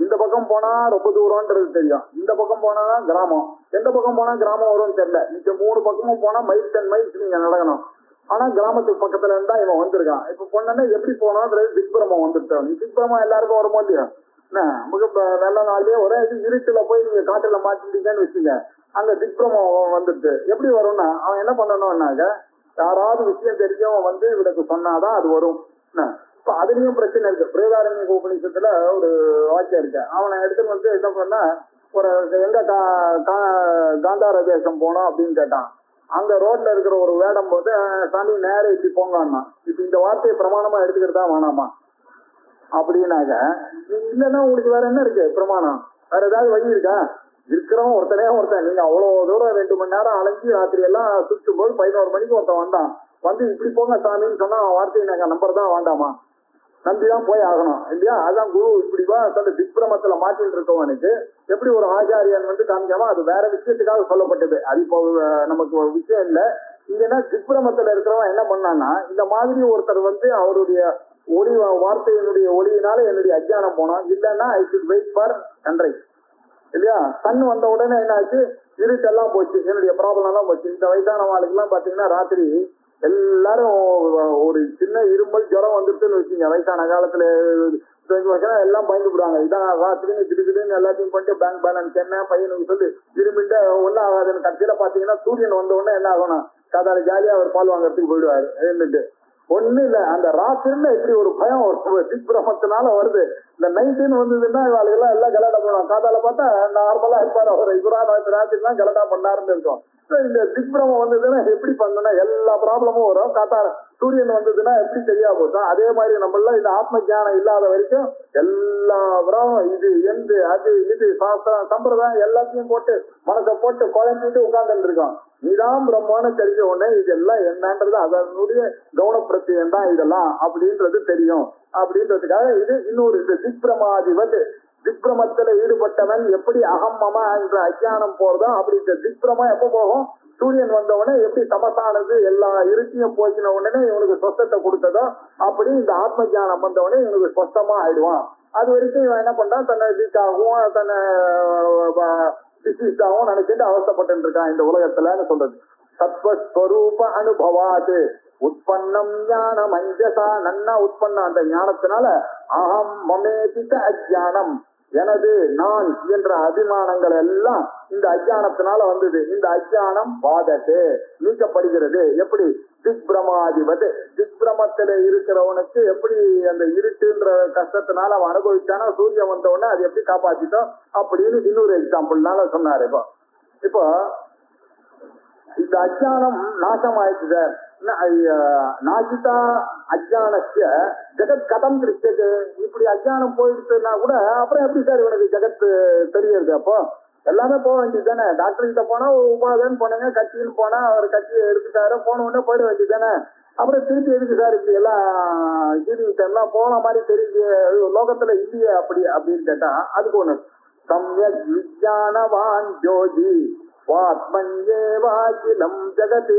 இந்த பக்கம் போனா ரொம்ப தூரம்ன்றது தெரியும், இந்த பக்கம் போனா கிராமம், எந்த பக்கம் போனா கிராமம் வரும்னு தெரியல. இந்த 3 பக்கமும் போனா மைல் 10 மைல்ஸ் நீங்க நடக்கணும். ஆனா கிராமத்துக்கு பக்கத்துல இருந்தா இவன் வந்திருக்கான். இப்ப பொண்ணு எப்படி போனோன்றது திக்பிரமம் வந்துட்டோம். திக்பிரமம் எல்லாருக்கும் வருமோ இல்லையா, நமக்கு நல்ல நாள்லயே ஒரே இது இருட்டுல போய் நீங்க காட்டுல மாட்டிட்டீங்கன்னு வச்சுங்க, அங்க திக்ரமம் வந்துட்டு எப்படி வரும்னா அவன் என்ன பண்ணணும்னாக்க யாராவது விஷயம் தெரிஞ்சவன் வந்து இவனுக்கு சொன்னாதான் அது வரும். இப்ப அதுலயும் பிரச்சனை இருக்கு. பிரேதாரண்ய உபநிஷத்துல ஒரு வாக்கியம் இருக்கு. அவனை எடுத்துட்டு வந்து என்ன பண்ணா, ஒரு எங்க காந்தார தேசம் போனோம் அப்படின்னு கேட்டான். அங்க ரோட்ல இருக்கிற ஒரு வேடம் போது சாமி நேரம் இப்படி போங்கன்னா, இப்ப இந்த வார்த்தையை பிரமாணமா எடுத்துக்கிட்டு தான் வேணாமா அப்படின்னாக்க, இல்லைன்னா உங்களுக்கு வேற என்ன இருக்கு பிரமாணம்? வேற ஏதாவது வழி இருக்கா? இருக்கிறவன் ஒருத்தன் நீங்க அவ்வளவு தூரம் 2 மணி நேரம் அலைஞ்சி ராத்திரி எல்லாம் சுற்றும் போது 11 மணிக்கு ஒருத்தன் வந்தான், வந்து இப்படி போங்க சாமின்னு சொன்னா வார்த்தையை நாங்க நம்பர் தான் வேண்டாமா? நம்பிதான் போய் ஆகணும் இல்லையா? அதான் குரு இப்படிவா சொல்ல திக்ரமத்துல மாட்டின்னு இருக்கவனுக்கு எப்படி ஒரு ஆச்சாரியன் வந்து காமிக்காம அது வேற விஷயத்துக்காக சொல்லப்பட்டது. அது இப்போ நமக்கு ஒரு விஷயம் இல்லை. இங்கன்னா திக்ரமத்துல இருக்கிறவன் என்ன பண்ணான்னா, இந்த மாதிரி ஒருத்தர் வந்து அவருடைய ஒளி வார்த்தையினுடைய ஒளியினால என்னுடைய அஜ்ஞானம் போனோம், இல்லைன்னா I should wait for sunrise இல்லையா? சன் வந்த உடனே என்ன ஆச்சு, இருட்டெல்லாம் போச்சு, என்னுடைய ப்ராப்ளம் எல்லாம் போச்சு. இந்த வயசானவாளுக்கு எல்லாம் பாத்தீங்கன்னா ராத்திரி எல்லாரும் ஒரு சின்ன இருமல் ஜுரம் வந்துருச்சுன்னு வச்சுங்க, வயசான காலத்துல எல்லாம் பயந்துடுவாங்க. இதான் ராத்திரின்னு திடுக்குன்னு எல்லாத்தையும் பண்ணிட்டு பேங்க் பேலன்ஸ் என்ன பையனுக்கு சொல்லி இருமிட்ட ஒன்னும் ஆகாதுன்னு கடைசியில பாத்தீங்கன்னா சூரியன் வந்த உடனே என்ன ஆகணும், சாதாரண ஜாலியா அவர் பால் வாங்கறதுக்கு போயிடுவாரு. இருந்துட்டு ஒண்ணு இல்ல, அந்த ராத்திரில இப்படி ஒரு பயம் ஒரு திக்ரமத்தினால வருது. இந்த நைட்டுன்னு வந்ததுன்னா இவாளுக்கெல்லாம் எல்லாம் கலாட்டா பண்ணுவாங்க. காதால பார்த்தா நார்மலா இருப்பாரு, அவர் இவரான ராத்திரி தான் கலாட்டா பண்ணாருன்னு இருக்கும். இந்த திக்ரமம் வந்ததுன்னா எப்படி பண்ணனா எல்லா ப்ராப்ளமும் வரும். காத்தால சூரியன் வந்ததுன்னா எப்படி தெரியா போதும். அதே மாதிரி நம்மள இந்த ஆத்ம ஞானம் இல்லாத வரைக்கும் எல்லா ப்ராப்ளம் இது எந்த அது இது சாஸ்திரம் சம்பிரதாயம் எல்லாத்தையும் போட்டு மனசை போட்டு குழம்பிட்டு உட்கார்ந்துட்டு இருக்கோம். நீதான் பிரம்மான்னு தெரிஞ்ச உடனே இதெல்லாம் என்னன்றது அதனுடைய கவனப்பிரத்தியம் தான் இதெல்லாம் அப்படின்றது தெரியும். அப்படின்றதுக்காக இது இன்னொரு இது திக்ரமாதிபத். திக்ரமத்துல ஈடுபட்டவன் எப்படி அகம்மமா என்ற அஜ்ஞானம் போறதோ அப்படி இந்த திக்ரமா எப்ப போகும், சூரியன் வந்த உடனே எப்படி தமசானது எல்லா இருக்கையும் போச்சின உடனே இவனுக்கு சொஸ்தத்தை கொடுத்ததோ அப்படி இந்த ஆத்ம ஜானம் வந்த உடனே இவனுக்கு சொஸ்தமா ஆயிடுவான். அது வரைக்கும் இவன் என்ன பண்றான், தன்னை வீக்காகவும் தன்னை விசிஷ்டாவும் நினைச்சிட்டு அவசப்பட்டு இருக்கான் இந்த உலகத்துல சொல்றது. சத்வஸ்வரூப அனுபவாது உற்பன்னம் ஞான மஞ்சசா நன்னா உற்பன்னம் அந்த ஞானத்தினால அகம் மமேதிக அஜ்ஞானம் எனது நான் என்ற அபிமானங்கள் எல்லாம் இந்த அஜ்ஞானத்தினால வந்தது. இந்த அஜ்ஞானம் பாதத்து நீக்கப்படுகிறது. எப்படி திக்ரமாதிபது, திக்ரமத்தில இருக்கிறவனுக்கு எப்படி அந்த இருட்டுன்ற கஷ்டத்தினால அவன் அனுபவிச்சானா சூரியன் வந்தவொடனே அது எப்படி காப்பாத்திட்டோம் அப்படின்னு இன்னொரு எக்ஸாம்பிள்னால சொன்னாரு. இப்போ இந்த அஜ்ஞானம் நாசம் ஆயிடுச்சு சார். நாசிதா அஜ்ஞானஸ்ய ஜெகத் கதம் திருச்சது. இப்படி அஜ்ஞானம் போயிடுச்சுன்னா கூட அப்புறம் எப்படி சார் இவனுக்கு ஜெகத் தெரியுது? அப்போ எல்லாமே போக வேண்டியது தானே. டாக்டர் கிட்ட போனா உபாதன்னு போனாங்க, கட்சின்னு போனா அவர் கட்சியை எடுத்துட்டாரு, போன உடனே போயிட வேண்டியது தானே. அப்புறம் திருப்பி எதுக்கு சார் இப்படி எல்லாம் ஜீவிகிட்ட எல்லாம் போன மாதிரி தெரியுது, லோகத்துல இல்லையே அப்படி அப்படின்னு கேட்டா அதுக்கு ஒண்ணு சம்யக் விஜானவான் ஜோதி வாத்மன்யேவாகிலம் ஜகத்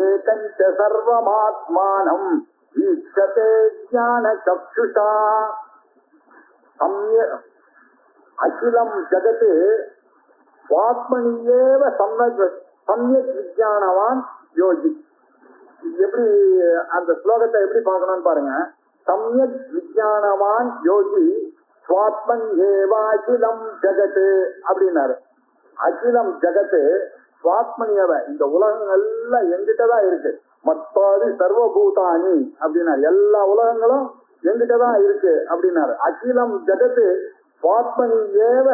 ஏகஞ்ச சர்வமாத்மானம் ஈக்ஷதே ஞான சக்ஷுஷா. அகிலம் ஜகத் வாத்மனியேவ சம்யக் விஜானவான் யோகி. எப்படி அந்த ஸ்லோகத்தை எப்படி பார்க்கணும்னு பாருங்க. சம்யக் விஜானவான் யோகி ஸ்வாத்மன் ஏவாகிலம் ஜகத் அப்படின்னாரு. அகிலம் ஜகத்து சுவாத்மனியவ இந்த உலகங்கள் எல்லாம் எங்கிட்டதான் இருக்கு. மத்தாதி சர்வபூதானி அப்படின்னாரு. எல்லா உலகங்களும் எங்கிட்டதான் இருக்கு அப்படின்னாரு. அகிலம் ஜகத்து சுவாத்மனியேவ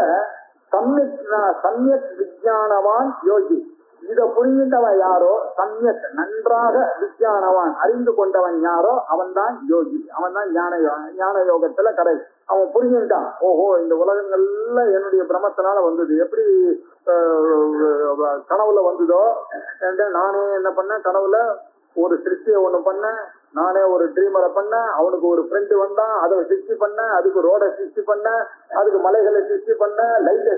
சம்யக் விஜானவான் யோகி. இத புரிஞ்சிட்டவன் யாரோ சம்யக் நன்றாக விஜானவான் அறிந்து கொண்டவன் யாரோ அவன் தான் யோகி, அவன் தான் ஞான யோகத்துல கடை. அவன் புரிஞ்சுட்டான், ஓஹோ இந்த உலகங்கள்ல என்னுடைய பிரமத்தினால வந்தது. எப்படி கனவுல வந்ததோ, நானே என்ன பண்ணேன், கனவுல ஒரு சிருஷ்டியை ஒண்ணு பண்ணேன், நானே ஒரு ட்ரீமரை பண்ணேன், அவனுக்கு ஒரு ஃப்ரெண்டு வந்தான், அதை சிருஷ்டி பண்ணேன், அதுக்கு ரோட சிருஷ்டி பண்ணேன், அதுக்கு மலைகளை சிருஷ்டி பண்ணேன், லைட்டை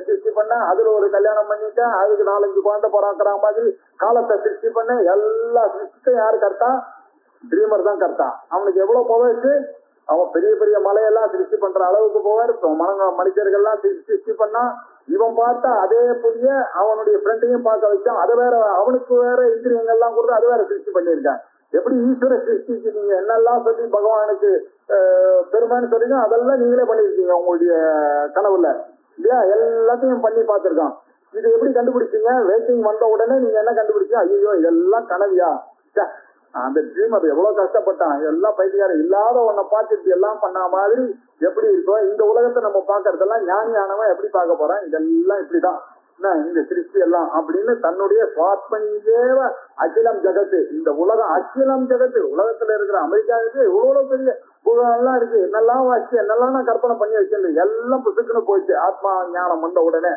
சிருஷ்டி பண்ணேன், அதுல ஒரு கல்யாணம் பண்ணிட்டேன், அதுக்கு 4-5 குழந்தை பிறக்கிற மாதிரி காலத்தை சிருஷ்டி பண்ணேன். எல்லா சிருஷ்டியும் யாரு கர்த்தா? ட்ரீமர் தான் கர்த்தா. அவனுக்கு எவ்வளவு போவாச்சு, அவன் பெரிய பெரிய மலையெல்லாம் சிருஷ்டி பண்ற அளவுக்கு போவார். மனிதர்கள்லாம் சிருஷ்டி பண்ணா, இவன் பார்த்தா அதே புதிய அவனுடைய ஃப்ரெண்டையும் பார்க்க வச்சான், அதை வேற அவனுக்கு வேற இந்திரியங்கள்லாம் கொடுத்து அது வேற சிருஷ்டி பண்ணியிருக்கான். எப்படி ஈஸ்வர சிருஷ்டிக்கு நீங்க என்னெல்லாம் சொல்லி பகவானுக்கு பெருமைன்னு சொல்றீங்க அதெல்லாம் நீங்களே பண்ணிருக்கீங்க உங்களுடைய கனவுல இல்லையா? எல்லாத்தையும் பண்ணி பார்த்திருக்கான். இது எப்படி கண்டுபிடிச்சீங்க? வேட்டிங் வந்த உடனே நீங்க என்ன கண்டுபிடிச்சீங்க? ஐயோ இதெல்லாம் கனவியா, அந்த ட்ரீம் அது எவ்வளவு கஷ்டப்பட்டான், எல்லாம் பைத்தியாரம் இல்லாத ஒன்ன பார்த்து இப்படி எல்லாம் பண்ண மாதிரி எப்படி இருக்கோ இந்த உலகத்தை நம்ம பாக்குறதெல்லாம் ஞானியானவன் எப்படி பார்க்க போறான், இதெல்லாம் இப்படிதான் இந்த சிருஷ்டி எல்லாம் அப்படின்னு தன்னுடைய சுவாத்மனியேவ அகிலம் ஜகத்து, இந்த உலகம் அகிலம் ஜகத்து, உலகத்துல இருக்கிற அமெரிக்காவுக்கு எவ்வளவு பெரிய எல்லாம் இருக்கு, என்னெல்லாம் வச்சு என்னெல்லாம் நான் கற்பனை பண்ணி வச்சிருந்தேன் எல்லாம் புசுக்குன்னு போயிடுச்சு. ஆத்மா ஞானம் வந்த உடனே,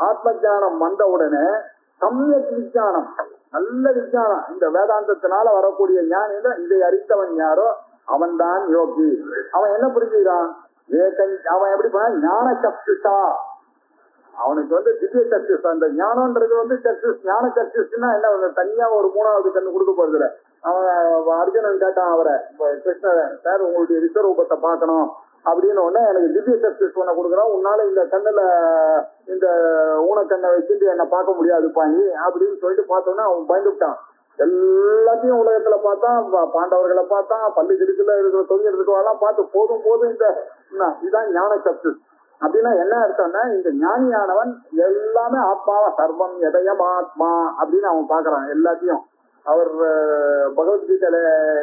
ஆத்ம ஞானம் வந்த உடனே சமயக் விஞ்ஞானம், நல்ல விஞ்ஞானம், இந்த வேதாந்தத்தினால வரக்கூடிய ஞானில இதை அறிந்தவன் யாரோ அவன் தான் யோகி. அவன் என்ன புரிஞ்சுக்கிறான்? அவன் எப்படி பண்ண ஞான சக்ஷுஷா, அவனுக்கு திவ்ய சக்ஷுஷ். அந்த ஞானம்ன்றது சக்ஷுஷ், ஞான சக்ஷுஷ்னா என்ன, தனியா ஒரு மூணாவது கண்ணு கொடுக்க போறது இல்லை. அவன் அர்ஜுனன் கேட்டான் அவரை, கிருஷ்ணர் சார் உங்களுடைய விஸ்வரூபத்தை பார்க்கணும் அப்படின்னு உடனே எனக்கு திவ்ய சக்ஷுஷ் ஒண்ண கொடுக்குறான், உன்னால இந்த கண்ணுல இந்த ஊனக்கண்ணை வச்சுட்டு என்னை பார்க்க முடியாது பாணி அப்படின்னு சொல்லிட்டு பார்த்தோன்னா அவன் பயந்துட்டான். எல்லாத்தையும் உலகத்துல பார்த்தான், பாண்டவர்களை பார்த்தான், பள்ளி கிடுக்குல இருக்கிற தொழில் பார்த்து போதும் போதும் இந்த இதுதான் ஞான சக்ஷுஷ். அப்படின்னா என்ன அர்த்தம்னா இந்த ஞானியானவன் எல்லாமே ஆத்மாவா சர்வம் எதயம் ஆத்மா அப்படின்னு அவன் பாக்குறான் எல்லாத்தையும். அவர் பகவத்கீதையில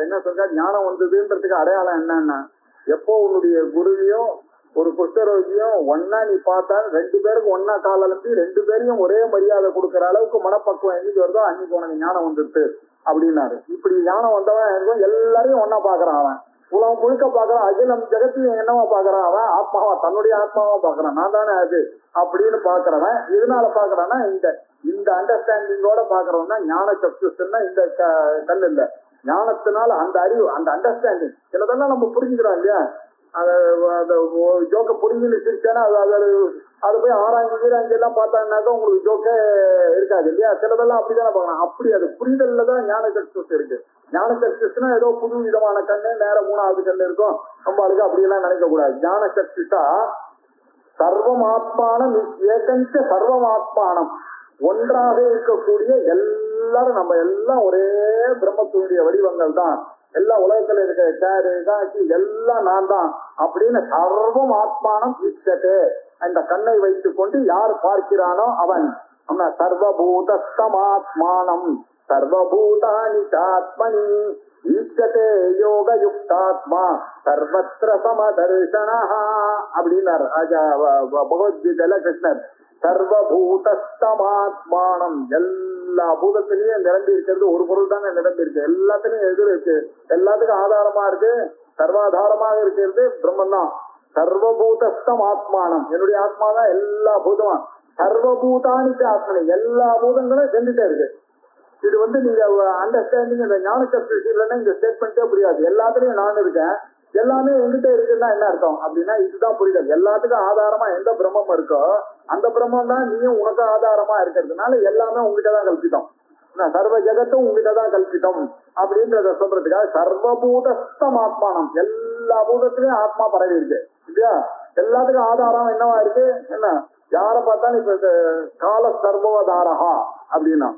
என்ன சொல்ற, ஞானம் வந்ததுன்றதுக்கு அடையாளம் என்னன்னா, எப்போ உன்னுடைய குருவியும் ஒரு குஷ்டரோகியும் ஒன்னா நீ பார்த்தா ரெண்டு பேருக்கு ஒன்னா கால் அலம்பி ரெண்டு பேரையும் ஒரே மரியாதை கொடுக்கற அளவுக்கு மனப்பக்குவம் என்னைக்கு வருதோ அன்னைக்கு உனக்கு ஞானம் வந்துருது அப்படின்னாரு. இப்படி ஞானம் வந்தவன் இருக்கும் எல்லாரையும் ஒன்னா பாக்குறான். அவன் உலகம் முழுக்க பாக்குறான், அகிலம் ஜெகத்தையும் என்னவா பாக்குறான், அவன் ஆத்மாவா தன்னுடைய ஆத்மாவா பாக்குறான், நான் தானே அது அப்படின்னு பாக்குறவன். எதனால பாக்குறான்னா இந்த அண்டர்ஸ்டாண்டிங்கோட பாக்குறவன் தான் ஞான சக்ஷுஷன்னா இந்த கண் இல்ல, ஞானத்தினால அந்த அறிவு அந்த அண்டர்ஸ்டாண்டிங் சிலதெல்லாம் நம்ம புரிஞ்சுக்கிறோம் இல்லையா. அந்த ஜோக்க புரிஞ்சுன்னு சிரிச்சானா அது போய் ஆராய்ச்சி எல்லாம் பார்த்தாங்கன்னாக்கா உங்களுக்கு ஜோக்கே இருக்காது இல்லையா. சிலதெல்லாம் அப்படித்தானே பார்க்கலாம். அப்படி அது புரிதல்ல தான் ஞான சக்ஷுஷ் இருக்கு. ஞான சக்ஷுஷ்னா ஏதோ புது விதமான கண்ணு நேர மூணாவது கண்ணு இருக்கும் நம்மளுக்கு அப்படியெல்லாம் நினைக்க கூடாது. ஞான சக்ஷுஷா சர்வம் ஆத்மானம் ஏகஞ்ச சர்வம் ஆத்மானம், ஒன்றாக இருக்கக்கூடிய எல்லாரும் நம்ம எல்லாம் ஒரே பிரம்மத்துடைய வடிவங்கள் தான், எல்லா உலகத்துல இருக்கிற சேரு காட்சி எல்லாம் நான் தான் அப்படின்னு சர்வம் ஆத்மானம் ஈச்சதே. அந்த கண்ணை வைத்துக் கொண்டு யார் பார்க்கிறானோ அவன் சர்வபூதஸ்தமாத்மானம் சர்வபூதானி சாத்மனி ஈச்சதே யோக யுக்தாத்மா சர்வத்திர சமதர்சனா அப்படின்னார் பகவத்கீதையில கிருஷ்ணர். சர்வபூதஸ்தமாத்மானம், எல்லா பூதத்திலையும் நிரம்பி இருக்கிறது ஒரு பொருள் தாங்க நிரம்பி இருக்கு, எல்லாத்திலையும் எதிர் இருக்கு, எல்லாத்துக்கும் ஆதாரமா இருக்கு, சர்வாதாரமாக இருக்கிறது பிரம்மன் தான். சர்வபூதஸ்தம் ஆத்மானம், என்னுடைய ஆத்மா தான் எல்லா பூதமா. சர்வபூதானிக்கு ஆத்மனை, எல்லா பூதங்களும் செஞ்சுட்டே இருக்கு. இது நீங்க அண்டர்ஸ்டாண்டிங் இந்த ஞான சக்தி இல்லைன்னா இந்த ஸ்டேட்மெண்ட்டே புரியாது. எல்லாத்துலயும் நான் இருக்கேன், எல்லாமே எங்கிட்ட இருக்குன்னா என்ன அர்த்தம் அப்படின்னா இதுதான் புரிதல். எல்லாத்துக்கும் ஆதாரமா எந்த பிரம்மம் இருக்கோ அந்த பிரம்மம் தான் நீயும் உனக்கு ஆதாரமா இருக்கிறதுனால எல்லாமே உங்ககிட்டதான் கல்பித்தோம். சர்வ ஜெகத்தும் உங்ககிட்டதான் கல்பித்தம் அப்படின்றத சொல்றதுக்காக சர்வபூதஸ்தம் ஆத்மானம், எல்லா பூதத்திலயும் ஆத்மா பரவி இருக்கு இல்லையா. எல்லாத்துக்கும் ஆதாரம் என்னவா இருக்கு, என்ன யார பார்த்தாலும் இப்ப கால சர்வதாரஹா அப்படின்னா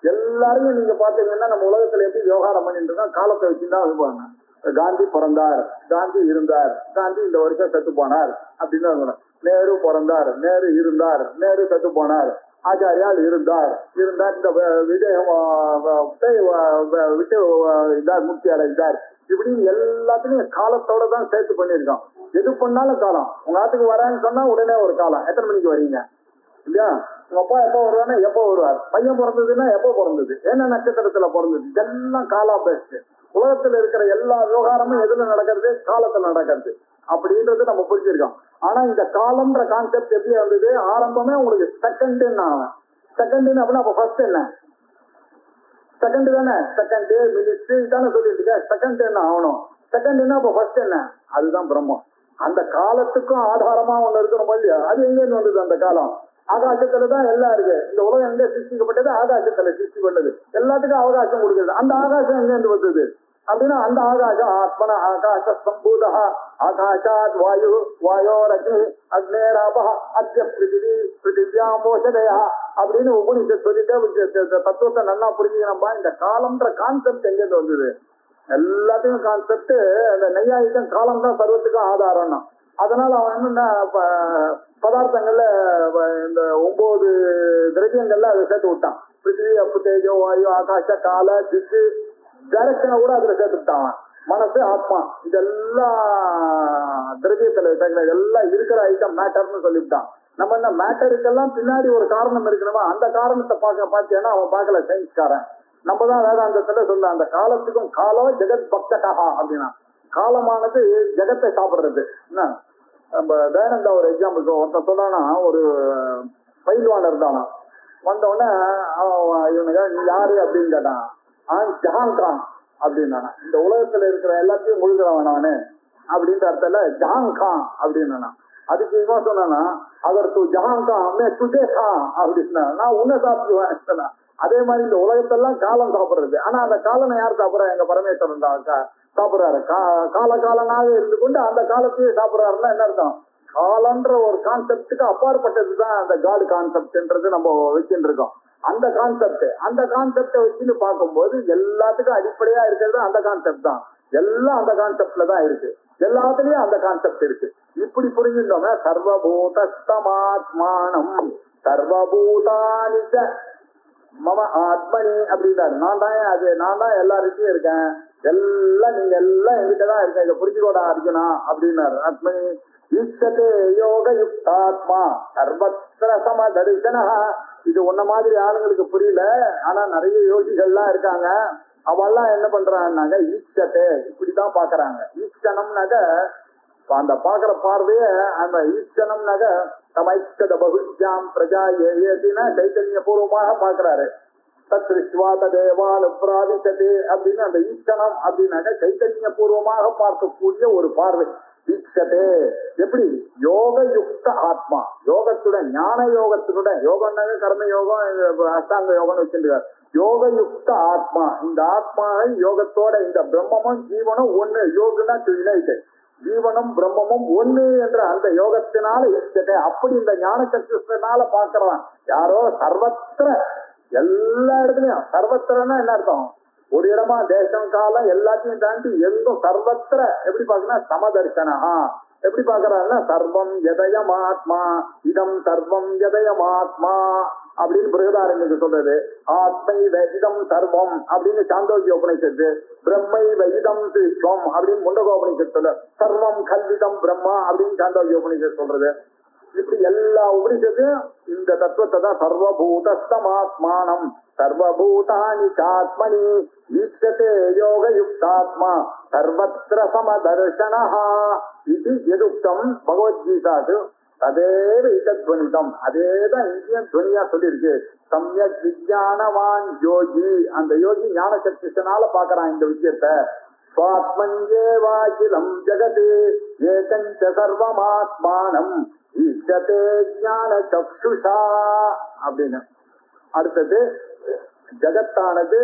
எல்லாரையும் நீங்க பாத்தீங்கன்னா நம்ம உலகத்துல எப்படி விவகாரம் பண்ணிட்டு இருக்கோம், காலத்தை வச்சுதான் சொல்லுவாங்க. காந்தி பிறந்தார், காந்தி இருந்தார், காந்தி இந்த வருஷம் செத்து போனார் அப்படின்னு. நேரு பிறந்தார், நேரு இருந்தார், நேரு செத்து போனார், ஆச்சாரியால் இருந்தார், இந்த விஜயம் விட்டு இதார், முக்தி அடைந்தார். இப்படி எல்லாத்துலயும் காலத்தோட தான் சேர்த்து பண்ணியிருக்கோம். எது பண்ணாலும் காலம். உங்க ஆத்துக்கு வரான்னு சொன்னா உடனே ஒரு காலம், எத்தனை மணிக்கு வரீங்க இல்லையா. உங்க அப்பா எப்போ வருவானா எப்போ வருவார், பையன் பிறந்ததுன்னா எப்போ பிறந்தது, என்ன நட்சத்திரத்துல பிறந்தது, இதெல்லாம் காலா பேஸ்ட். உலகத்துல இருக்கிற எல்லா விவகாரமும் எதுல நடக்கிறது, காலத்துல நடக்கிறது அப்படின்றது நம்ம புரிஞ்சிருக்கோம். ஆனா இந்த காலம்ன்ற கான்செப்ட் எப்படி வந்தது, ஆரம்பமே உங்களுக்கு செகண்ட்ன்னு ஆகும். செகண்ட்னு அப்படின்னா அப்ப ஃபர்ஸ்ட் என்ன, செகண்ட் தானே, செகண்ட் மினிட் இதானே சொல்லிட்டு இருக்க. செகண்ட் என்ன ஆகணும், செகண்ட்னா அப்ப ஃபர்ஸ்ட் என்ன, அதுதான் பிரம்மம். அந்த காலத்துக்கும் ஆதாரமா ஒண்ணு இருக்கணும் இல்லையா. அது எங்கேருந்து வந்தது அந்த காலம், ஆகாசத்துலதான் எல்லாம் இருக்கு. இந்த உலகம் எங்க சிருஷ்டிக்கப்பட்டது, ஆகாசத்துல சிருஷ்டி பண்ணது, எல்லாத்துக்கும் அவகாசம் கொடுக்குறது. அந்த ஆகாசம் எங்கேருந்து வந்தது அப்படின்னா அந்த ஆகாசம் ஆத்மன ஆகாச சம்பூதா ஆகாஷாத் வாயு வாயோரக்னி அக்னேராபா அத்ய பிருத்திவி பிருத்திவியாமோஷதயா அப்படின்னு உபனிஷத் சொல்லிட்டு தத்துவத்தை நல்லா புரிஞ்சுக்கிறோம்பா. இந்த காலம்ன்ற கான்செப்ட் எங்கேருந்து வந்தது எல்லாத்தையும் கான்செப்ட் அந்த நெய்யாயிக்கம் காலம் தான் சர்வத்துக்கும் ஆதாரம்னா. அதனால அவன் என்னன்னா பதார்த்தங்கள்ல இந்த 9 திரவியங்கள்ல அதை சேர்த்து விட்டான். பிருத்திவி, அப்பு, தேஜோ, வாயு, ஆகாஷ, கால, திக்கு, டைரக்ஷனை கூட அதுல சேர்த்து விட்டான். மனசு, ஆத்மா இதெல்லாம் திரவியத்துல எல்லாம் இருக்கிற ஐட்டம் மேட்டர்னு சொல்லிவிட்டான். நம்ம என்ன மேட்டருக்கெல்லாம் பின்னாடி ஒரு காரணம் இருக்கணுமா, அந்த காரணத்தை பார்த்தேன்னா அவன் பார்க்கல சயின்ஸ்காரன். நம்ம தான் வேதாந்தத்துல சொல்ல அந்த காலத்துக்கும் காலம் ஜெகத் பக்தகா அப்படின்னா காலமானது ஜெகத்தை சாப்பிடுறது. என்ன நம்ம தயானந்தா ஒரு எக்ஸாம்பிள் ஒருத்தன் சொன்னானா, ஒரு பயில்வான் இருந்தானா, வந்தவொடனே இவனுங்க நீ யாரு அப்படின்னு கேட்டான். ஜஹாங்கான் அப்படின்னா இந்த உலகத்துல இருக்கிற எல்லாத்தையும் முழுகிறவன் நானு அப்படின்ற அர்த்தத்துல ஜஹாங்கான் அப்படின்னா. அதுக்கு இவன் சொன்னானா, அவர் தூ ஜஹாங்கான் துஜே கான் அப்படின்னா நான் உன்னை சாப்பிடுவேன். அதே மாதிரி இந்த உலகத்தெல்லாம் காலம் சாப்பிடுறது. ஆனா அந்த காலனை யார் சாப்பிட்றா? எங்க பரமேஸ்வரன் தான் சாப்பிடுறாரு. காலனாக இருந்து கொண்டு அந்த காலத்தையே சாப்பிடுறாருன்னா என்ன அர்த்தம்? காலன்ற ஒரு கான்செப்டுக்கு அப்பாற்பட்டதுதான் அந்த காட் கான்செப்ட்ன்றது நம்ம வச்சுட்டு இருக்கோம். அந்த கான்செப்டை வச்சுன்னு பார்க்கும்போது எல்லாத்துக்கும் அடிப்படையா இருக்கிறது அந்த கான்செப்ட் தான். எல்லாம் அந்த கான்செப்ட்ல தான் இருக்கு. எல்லாத்துலயும் அந்த கான்செப்ட் இருக்கு. இப்படி புரிஞ்சுட்டோம்னா சர்வபூதஸ்தமாத்மானம் சர்வபூதானிச்ச மம ஆத்மனி அப்படின்றாரு. நான் தான் எல்லாருக்கும் இருக்கேன், எல்லாம் நீங்க எல்லாம் எங்கிட்டதான் இருக்கேன், இதை புரிஞ்சுக்கோடா அர்ஜுனா அப்படின்னாரு. ஆத்மனி ஈச்சதே யோக யுக்தாத்மா சர்வத்திர சம தரிசனா. இது உன்ன மாதிரி ஆளுங்களுக்கு புரியல. ஆனா நிறைய யோகிகள்லாம் இருக்காங்க. அவெல்லாம் என்ன பண்றாங்கன்னாக்க ஈச்சத்தை இப்படிதான் பாக்குறாங்க. ஈச்சனம்னாக்க அந்த பாக்குற பார்வைய அந்த ஈச்சனம்னாக்க தமைச்சத பகுஜாம் பிரஜா ஏசினா சைத்தன்ய பூர்வமாக பாக்குறாரு. தத்வாதேவானுப்ராதிச்சதே அப்படின்னு அந்த ஈச்சனம் அப்படின்னாக்க சைத்தன்ய பூர்வமாக பார்க்கக்கூடிய ஒரு பார்வை ஈச்சதே. எப்படி? யோக யுக்த ஆத்மா, யோகத்துடன் ஞான யோகத்துடன், யோகம்னாக்க கர்ம யோகம், அஷ்டாங்க யோகம்னு வச்சிருக்காரு. யோக யுக்த ஆத்மா, இந்த ஆத்மா யோகத்தோட இந்த பிரம்மமும் ஜீவனும் ஒண்ணு. யோகனா யுனைட், ஜீவனும் பிரம்மமும் ஒண்ணு என்ற அந்த யோகத்தினால ஈச்சதே. அப்படி இந்த ஞான சக்தினால பாக்குறான். யாரோ சர்வத்திர, எல்லா இடத்துலயும். சர்வத்திரன்னா என்ன அர்த்தம்? ஒரு இடமா தேசம் காலம் எல்லாத்தையும் தாண்டி எங்கும் சர்வத்திர எப்படி பாக்குறா? சமதர்சனா. எப்படி பாக்குறாருன்னா சர்வம் எதயம் ஆத்மா இதம் சர்வம் எதயம் ஆத்மா அப்படின்னு பிருகதாரண்யக்கு சொல்றது. ஆத்மை இதம் சர்வம் அப்படின்னு சாந்தோக்கிய உபநிஷத்து. பிரம்மை இதம் விஸ்வம் அப்படின்னு முண்டகோபனிஷத்து சொல்ல. சர்வம் கல்விதம் பிரம்மா அப்படின்னு சாந்தோக்கிய உபநிஷத்து சொல்றது. இப்படி எல்லா உபனிஷத்தையும் இந்த தத்துவத்தை தான் சர்வபூதஸ்தமாத்மானம் சர்வபூதானி சாத்மனி ஈச்சதே யோக யுக்தாத்மா சர்வத்திர சமதர்சனா இது எதுக்தம் பகவத்கீதாது ததேவ இதத்வனிதம். அதேதான் இந்தியன் துவனியா சொல்லியிருக்கு. சம்யக் விஜயானவான் யோகி, அந்த யோகி ஞான சக்தினால பாக்குறான் இந்த விஷயத்தை. ஸ்வாத்மஞ்சேவாகிலம் ஜெகத் ஏகஞ்ச சர்வமாத்மானம் ஈச்சதே ஞான சக்ஷுஷா அப்படின்னு. அடுத்தது ஜகத்தானது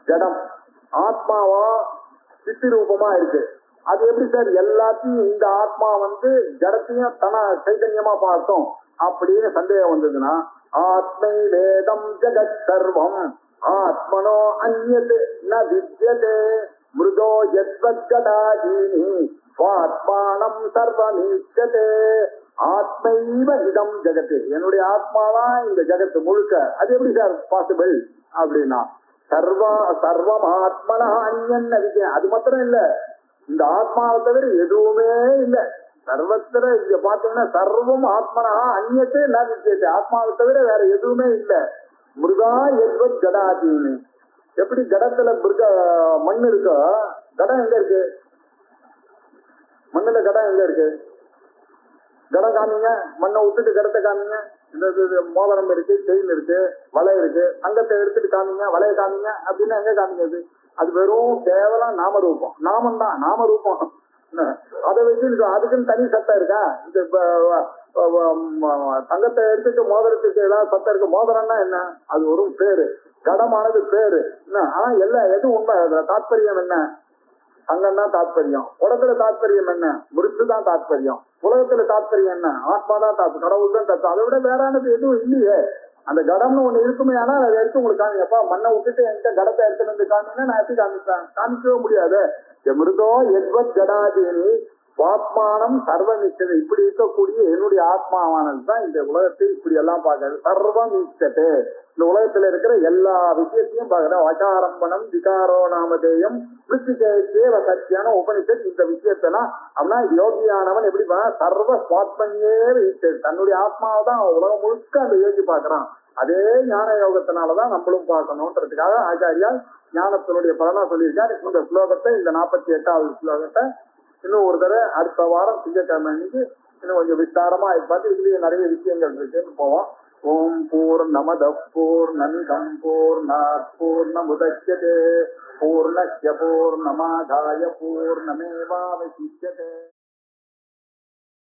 ஜடம், ஆத்மாவா சித்தி ரூபமா இருக்கு. அது எப்படி சார் எல்லாத்தையும் இந்த ஆத்மா ஜடத்தையும் தன சைதன்யமா பார்த்தோம் அப்படின்னு சந்தேகம் வந்ததுன்னா, ஆத்மை வேதம் ஜெகத் சர்வம் ஆத்மனோ அந்யத் ந வித்யதே மிருதோ யத்வத்கடாதீனி ஸ்வாத்மானம் சர்வமீச்சதே. ஆத்மைவ இதம் ஜெகத்து, என்னுடைய ஆத்மாதான் இந்த ஜெகத்து முழுக்க. அது எப்படி சார் பாசிபிள் அப்படின்னா, சர்வம் ஆத்மனா அந்யன்ன விஜயம். அது மாத்திரம் இல்ல, இந்த ஆத்மாவை தவிர எதுவுமே இல்லை. சர்வத்திர இங்க பாத்தீங்கன்னா சர்வம் ஆத்மனா அந்நியத்தே ந விஜயத்தை, ஆத்மாவை தவிர வேற எதுவுமே இல்லை. மிருகா எத்வத் ஜடாதீனு. எப்படி கடத்துல மிருக மண் இருக்கோ, கடம் எங்க இருக்கு? மண்ணுல கடம் எங்க இருக்கு? கடம் காமிங்க, மண்ணை விட்டுட்டு கடத்தை காமிங்க. இந்த மோதிரம் இருக்கு, செயின் இருக்கு, வலை இருக்கு, தங்கத்தை எடுத்துட்டு காமிங்க, வலையை காமிங்க அப்படின்னா எங்க காமிக்கிறது? அது வெறும் கேவலம் நாமரூபம். நாமம் தான் நாமரூபம். அதை வச்சு அதுக்குன்னு தனி சத்தம் இருக்கா? இந்த தங்கத்தை எடுத்துட்டு மோதிரத்துக்கு ஏதாவது சத்தம் இருக்கு? மோதிரம்னா என்ன? அது ஒரு பேரு, கடமானது பேரு. ஆனா எல்லாம் எது உண்மை? தாத்பரியம் என்ன? தங்கம் தான் தாத்பரியம். உலகத்துல தாத்பரியம் என்ன? முருத்து தான் தாத்பரியம். உலகத்துல தாத்பரியம் என்ன? ஆத்மா தான் தாத்பரியம், கடவுள் தான் தாத்பரியம். அதை விட வேறானது எதுவும் இல்லையே. அந்த கடம்னு ஒண்ணு இருக்குமே, ஆனால் அதை எடுத்து உங்களுக்கு காமிப்பா. மண்ணை விட்டுட்டு என்கிட்ட கடத்தை எடுத்துட்டு வந்து காமினா நான் எப்படி காமிப்பேன்? காமிக்கவே முடியாது. மிருதோ எத்வத் கடாதேனி சுவாத்மானம் சர்வமிச்சது. இப்படி இருக்கக்கூடிய என்னுடைய ஆத்மாவானது தான் இந்த உலகத்தை இப்படி எல்லாம் பார்க்கறது. சர்வம் ஈச்சது, இந்த உலகத்துல இருக்கிற எல்லா விஷயத்தையும் பார்க்கறேன். வகாரம்பணம் விகாரோ நாமதேயம் மிருத்திகேவ சத்தியான உபனிஷத் இந்த விஷயத்தெல்லாம் அப்படின்னா யோகியானவன் எப்படி சர்வ சுவாத்மன்யே ஈச்சது, தன்னுடைய ஆத்மாவை தான் உலகம் முழுக்க அந்த யோகி பார்க்கறான். அதே ஞான யோகத்தினாலதான் நம்மளும் பார்க்கணும்ன்றதுக்காக ஆச்சாரியா ஞானத்தினுடைய பலனா சொல்லியிருக்காரு. இந்த ஸ்லோகத்தை, இந்த 48வது ஸ்லோகத்தை இன்னும் ஒரு தடவை அடுத்த வாரம் திங்கட்கிழமை அன்னைக்கு இன்னும் கொஞ்சம் விஸ்தாரமா பார்த்து இதுலயே நிறைய விஷயங்கள் இருக்குன்னு போவோம். ஓம் பூர்ணமத பூர்ணமிதம் பூர்ணாத் பூர்ணமுதச்யதே பூர்ணஸ்ய பூர்ணமாதாய பூர்ணமேவாவசிஷ்யதே.